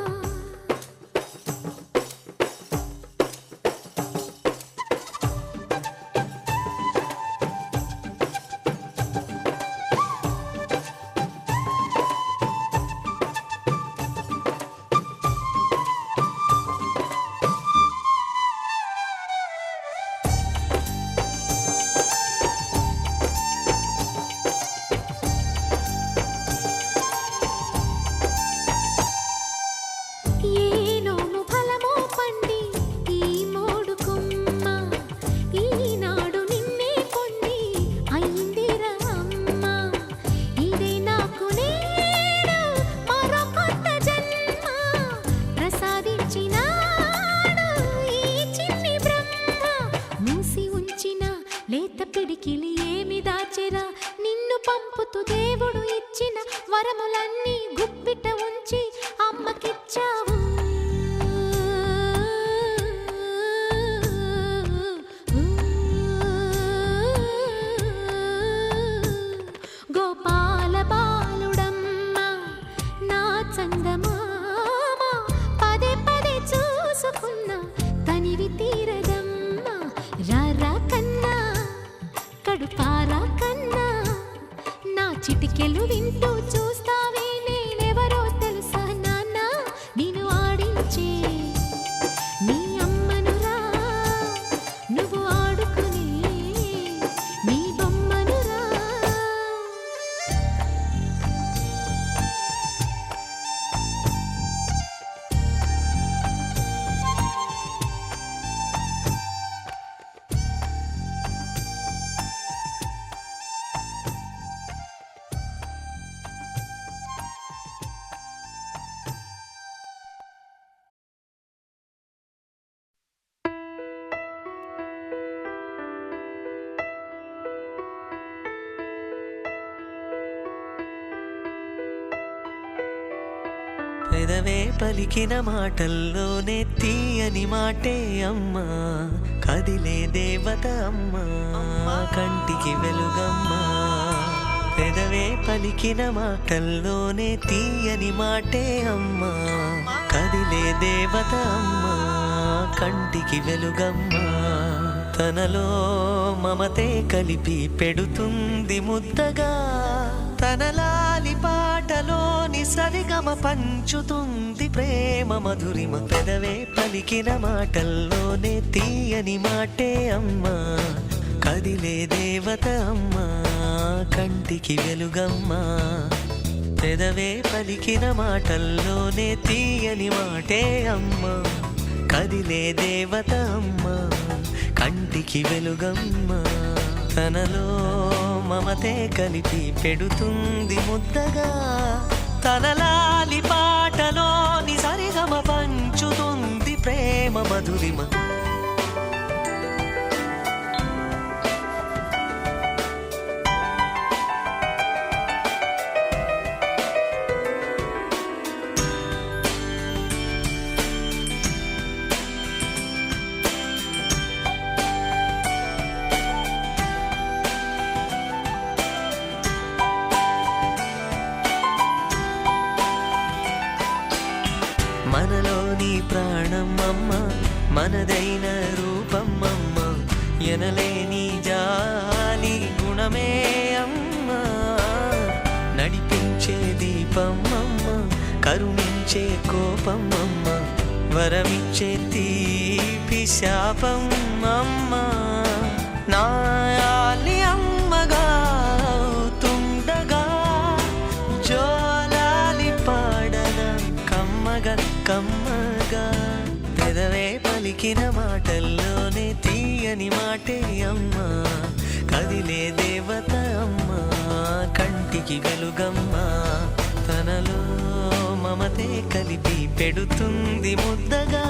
చిటికెలు వింటూ చూస్తావే నేనెవరో తెలుసా నాన్న నేను ఆడించే నీ అమ్మనురా నువ్వు ఆడుకునే నీ బొమ్మనురా పెదవే పలికిన మాటల్లోనే తీయని మాటే అమ్మా కదిలే దేవత అమ్మా కంటికి వెలుగమ్మా పెదవే పలికిన మాటల్లోనే తీయని మాటే అమ్మా కదిలే దేవత అమ్మా కంటికి వెలుగమ్మా తనలో మమతే కలిపి పెడుతుంది ముద్దగా తనలాలి పాటలోని సరిగమ పంచుతుంది ప్రేమ మధురిమ పెదవే పలికిన మాటల్లోనే తీయని మాటే అమ్మా కదిలే దేవత అమ్మా కంటికి వెలుగమ్మా పెదవే పలికిన మాటల్లోనే తీయని మాటే అమ్మా కదిలే దేవత అమ్మా కంటికి వెలుగమ్మా తనలో మమతే కలిపి పెడుతుంది ముద్దగా తనలాలి పాటలోని సరిగమ పంచుతుంది ప్రేమ మధురిమ మనలోని ప్రాణం అమ్మ మనదైన రూపం అమ్మ ఎనలేని జాలి గుణమే అమ్మ నడిపించే దీపం అమ్మ కరుణించే కోపం అమ్మ వరమిచ్చే తీపి శాపం అమ్మ నాయాలి అమ్మగా అవుతుండగా జోలాలి పాడన కమ్మగా పెదవే పలికిన మాటల్లోనే తీయని మాటే అమ్మా కదిలే దేవత అమ్మా కంటికి వెలుగమ్మా తనలో మమతే కలిపి పెడుతుంది ముద్దగా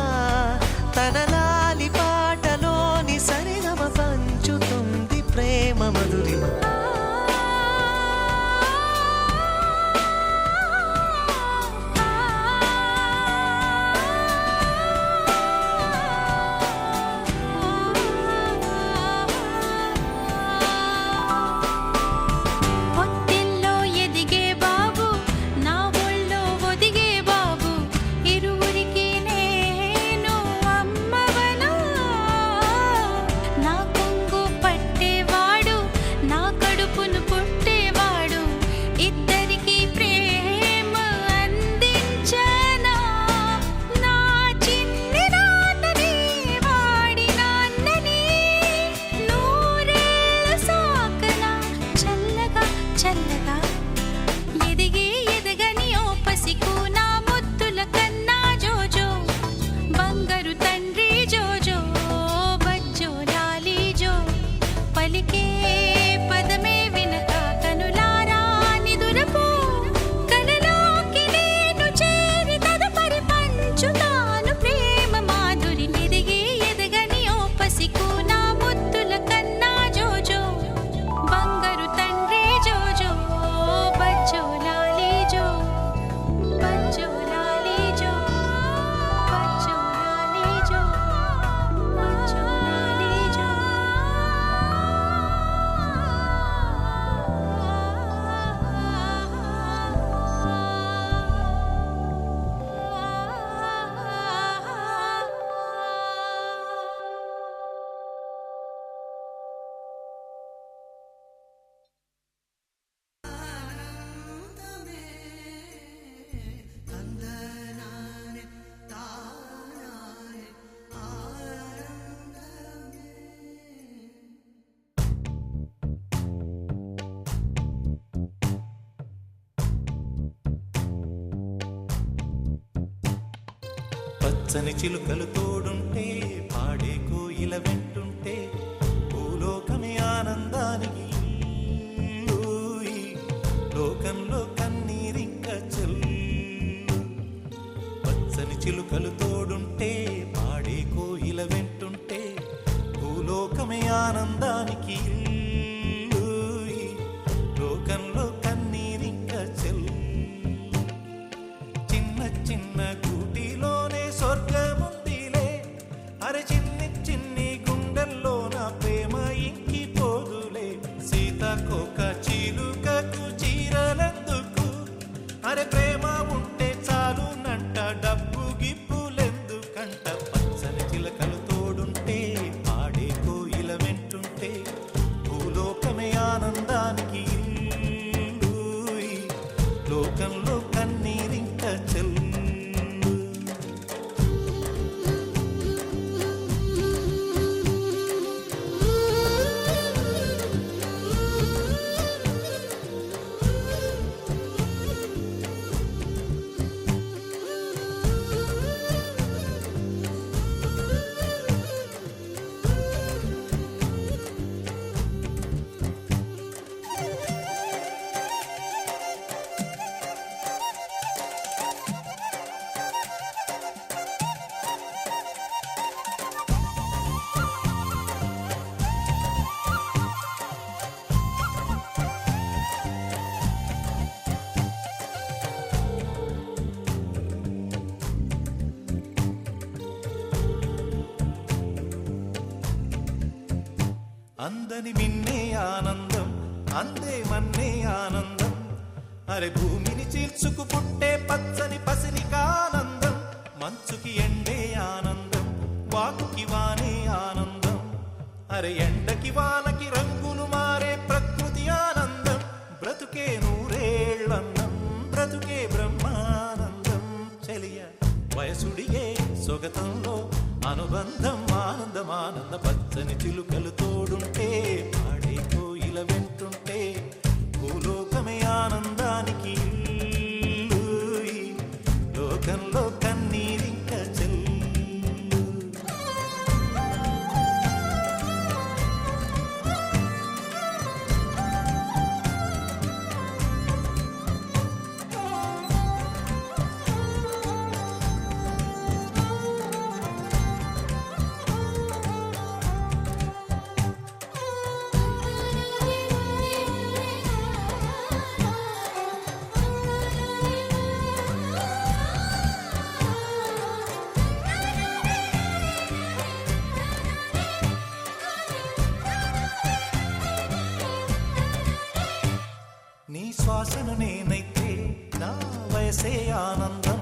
తనలాలి పాటలోని సరిగమ పంచుతుంది ప్రేమ మధురిమ నా ఒళ్ళో ఒదిగే బాబు ఇరువురికి నేను పచ్చని చిలుకలు తోడుంటే పాడే కోయిల వెంటుంటే భూలోకమే ఆనందానికి ఊయి. లోకంలో కన్నీరింక చెల్లు పచ్చని చిలుకలు తోడుంటే పాడే కోయిల వెంటుంటే భూలోకమే ఆనందానికి ఊయి. లోకంలో కన్నీరింక చెల్లు చిన్న చిన్న గూటిలోనే స్వర్గముందిలే అరే చిన్ని చిన్ని గుండెల్లో నా ప్రేమ ఇంకిపోదులే సీతాకోక చిలుకకు చీరలెందుకు అరే ప్రేమ ఉంటే చాలునంట డబ్బు గిప్పులెందుకంట పచ్చని చిలకలు తోడుంటే పాడే కోయిల వెంటుంటే భూలోకమే ఆనందానికి ఇల్లు. లోకంలో కన్నీరింక చెల్లు అందని మిన్నే ఆనందం అందే మన్నే ఆనందం అరే భూమిని చీల్చుకు పుట్టే పచ్చని పసిరికానందం మంచుకి ఎండే ఆనందం వాకుకి వానే ఆనందం అరే ఎండకి వానకి రంగులు మారే ప్రకృతి ఆనందం బ్రతుకే నూరేళ్ళన్నం బ్రతుకే బ్రహ్మానందం చెలియ వయసుడిగే సొగతంలో అనుబంధం ఆనందం ఆనంద పచ్చని చిలుకలు తోడుంటే పాడే కోయిల వెంటుంటే భూలోకమే ఆనందానికి ఇల్లు. లోకంలో కన్నీరింక చెల్లు నీ శ్వాసను నేనైతే నా వయసే ఆనందం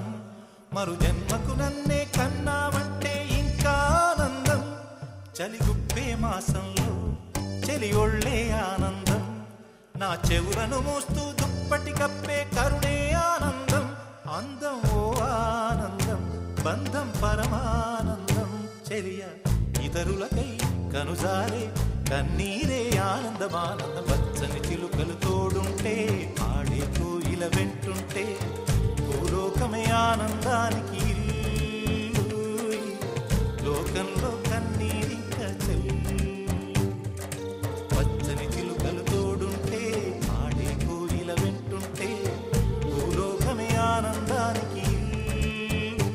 మరు జన్మకు నన్నే కన్నావంటే ఇంకా ఆనందం చలిగుప్పే మాసంలో చెలి ఒళ్ళే ఆనందం నా చెవులను మోస్తూ దుప్పటి కప్పే కరుణే ఆనందం అందం ఓ ఆనందం బంధం పరమానందం చెలియ ఇతరులకై కనుజారే కన్నీరే ఆనందమానందం పచ్చని చిలుకలు తోడుంటే ఆడే కోయిల వెంటుంటే భూలోకమే ఆనందానికి ఇల్లు. లోకంలో కన్నీరింక చెల్లు పచ్చని చిలుకలు తోడుంటే ఆడే కోయిల వెంటుంటే భూలోకమే ఆనందానికి ఇల్లు.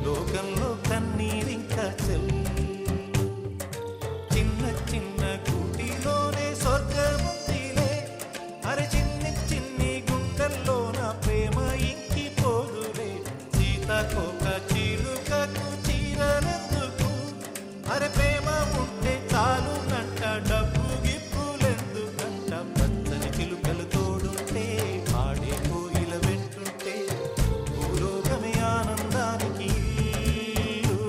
లోకంలో కన్నీరింక చెల్లు చిన్న చిన్న గూటిలోనే స్వర్గముందిలే అరే చిన్ని చిన్ని గుండెల్లో నా ప్రేమ ఇంకిపోదులే సీతాకోక చిలుకకు చీరలెందుకు అరే ప్రేమ ఉంటే చాలునంట డబ్బు గిప్పులెందుకంట పచ్చని చిలుకలు తోడుంటే పాడే కోయిల వెంటుంటే భూలోకమే ఆనందానికి ఇల్లు.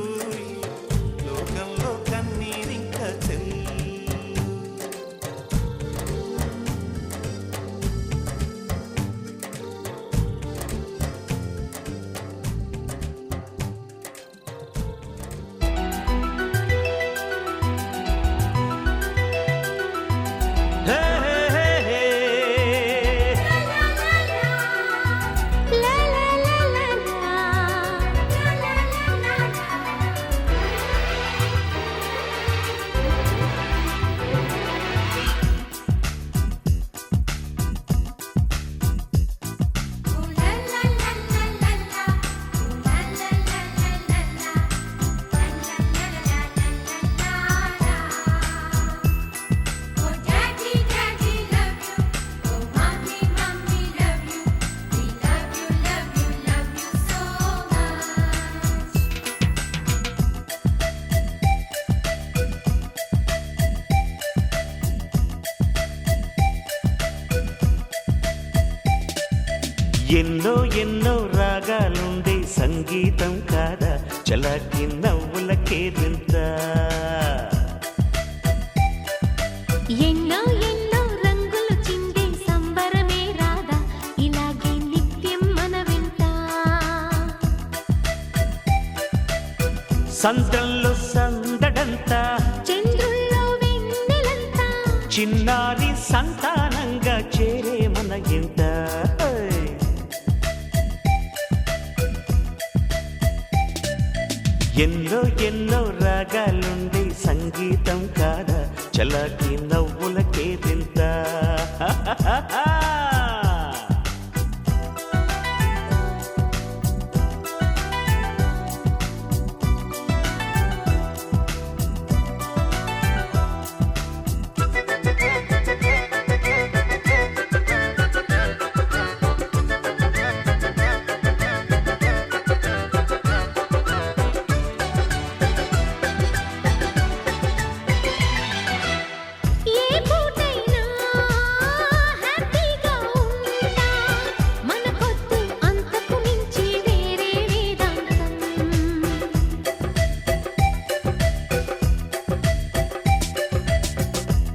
ఎన్నో ఎన్నో రాగాలుండే సంగీతం కాదా చలాకి నవ్వులకే వింత ఎన్నో ఎన్నో రంగులు చిందే సంబరమే రాదా ఇలాగే నిత్యం మన వెంట సంద్రంలో సందడంతా చంద్రుల్లో వెన్నెలంతా చిన్నారి సంతానంగా చేరే మన ఇంట ఎన్నో ఎన్నో రాగాలుండే సంగీతం కాదా చలాకి నవ్వులకే వింత ఏ పూటైనా హ్యాపీగా ఉంటా మనకొద్దు అంతకు మించి వేరే వేదాంతం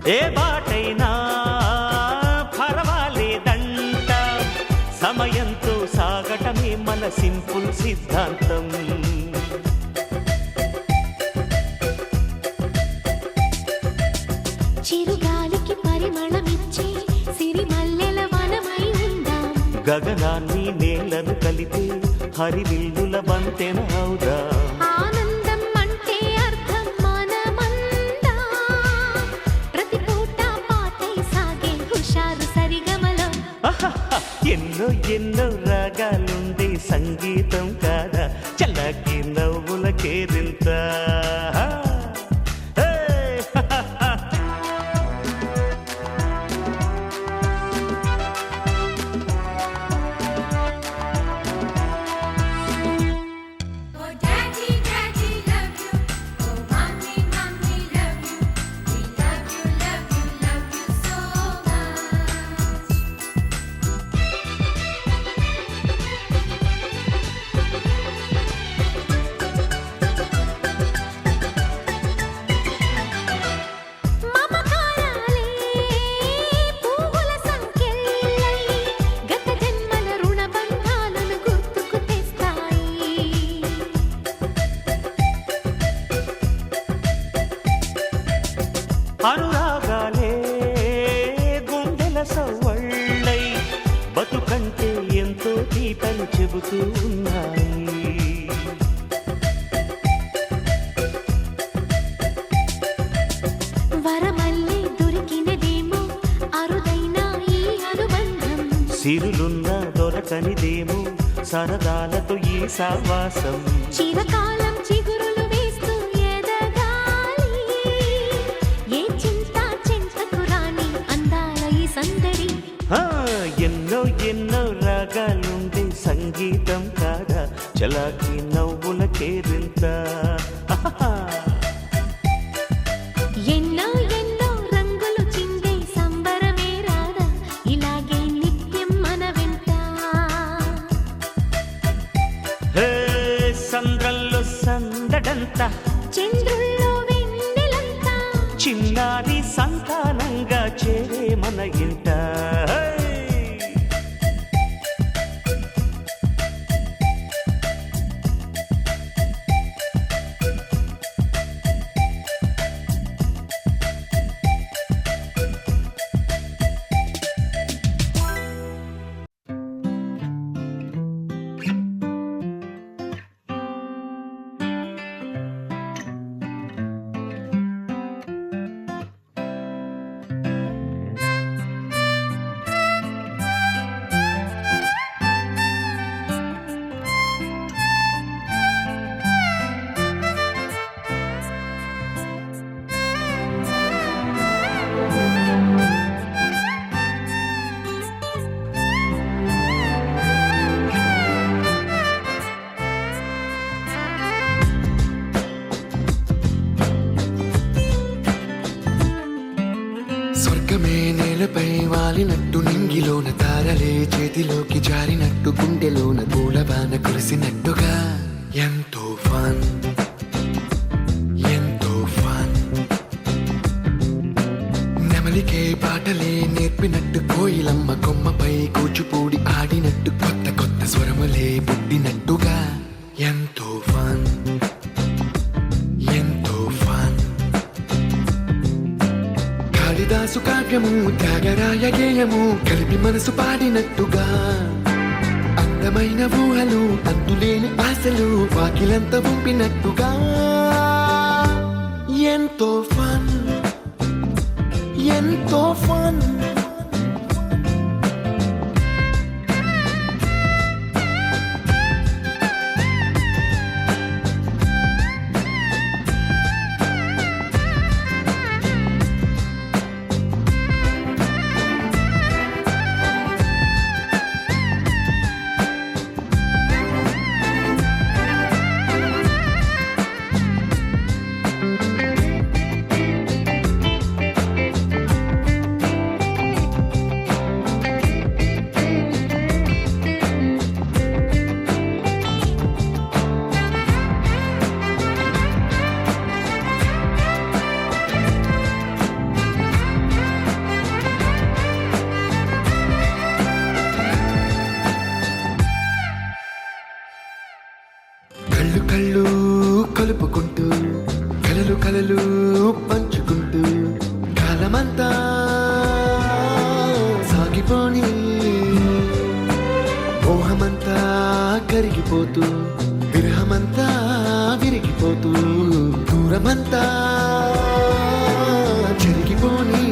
ఏ బాటైనా పర్వాలేదంట సమయంతో సాగటమే మన సింపుల్ సిద్ధాంతం చిరుగాలికి పరిమళమిచ్చే సిరిమల్లెల వనమై ఉందాం గగనాన్ని నేలను కలిపే హరివిల్లుల బంతెన అవుదాం ఆనందం అంటే అర్థం మనమందా ప్రతి పూట పాటై సాగే హుషారు సరిగమలో ఆహాహా, ఎన్నో ఎన్నో రాగాలుండే సంగీతం కాదా చల్లకి నవ్వులకే వింత Oh daddy daddy love you oh mommy mommy love you we love you love you love you so much మమకారాలే పువ్వుల సంకెళ్ళై గత జన్మల రుణ బంధాలను గుర్తుకు తెస్తాయి అనురాగాలే గుండెల సవ్వళ్ళై బతుకంటే ఎంతో తీపని చెబుతూ ఉన్నాయి వరమల్లే దొరికినదేమో అరుదైన ఈ అనుబంధం సిరులున్న దొరకనిదేమో సరదాలతో ఈ సావాసం చిరకాలం చిగురులు వేస్తూ ఎదగాలి ఏ చింత చింతకు రాని అందాల ఈ సందడి ఆ, ఎన్నో ఎన్నో రాగాలుండే సంగీతం కాదా చలాకి నవ్వులకే వింత ఆహాహా. ఎన్నో ఎన్నో రంగులు చిందే సంబరమే రాదా ఇలాగే నిత్యం మన వెంట హే, సంద్రంలో సందడంతా చంద్రుల్లో వెన్నెలంతా చిన్నారి సంతానంగా చేరే మన ఇంట హే! నేలపై వాలినట్టు నింగిలోన తారలే చేతిలోకి జారినట్టు గుండెలోన పూలవాన కురిసినట్టుగా ఎంతో ఫన్ ఎంతో ఫన్ నెమలికే పాటలే నేర్పినట్టు కోయిలమ్మ కొమ్మపై కూచిపూడి ఆడినట్టు కొత్త కొత్త స్వరములే పుట్టినట్టుగా ఎంతో ఫన్ ఎంతో ఫన్ కాళిదాసు కావ్యము త్యాగరాయ గేయము కలిపి మనసు పాడినట్టుగా అందమైన ఊహలు అంతులేని ఆశలు వాకిలంత పంపినట్టుగా ఎంతో ఫన్ ఎంతో ఫన్ కళ్ళు కళ్ళు కలుపుకుంటూ కలలు కలలు పంచుకుంటూ కాలమంతా సాగిపోని మోహమంతా కరిగిపోతూ విరహమంతా విరిగిపోతూ దూరమంతా చెరిగిపోని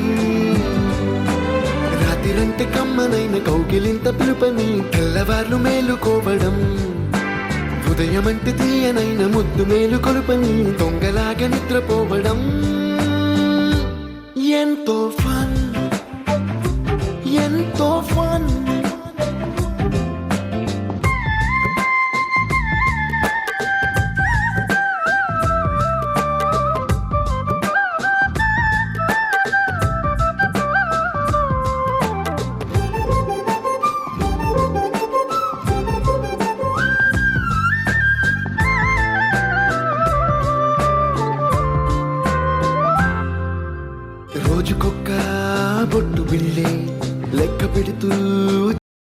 రాత్రిరంటే కమ్మనైన కౌగిలింత పిలుపని తెల్లవార్లు మేలుకోవడం ఉదయమంటే తీయనైన ముద్దు మేలు కొలుపని దొంగలాగా నిద్రపోవడం ఎంతో ఫన్ ఎంతో ఫన్ రోజుకొక్క బొట్టు బిళ్ళే లెక్క పెడుతూ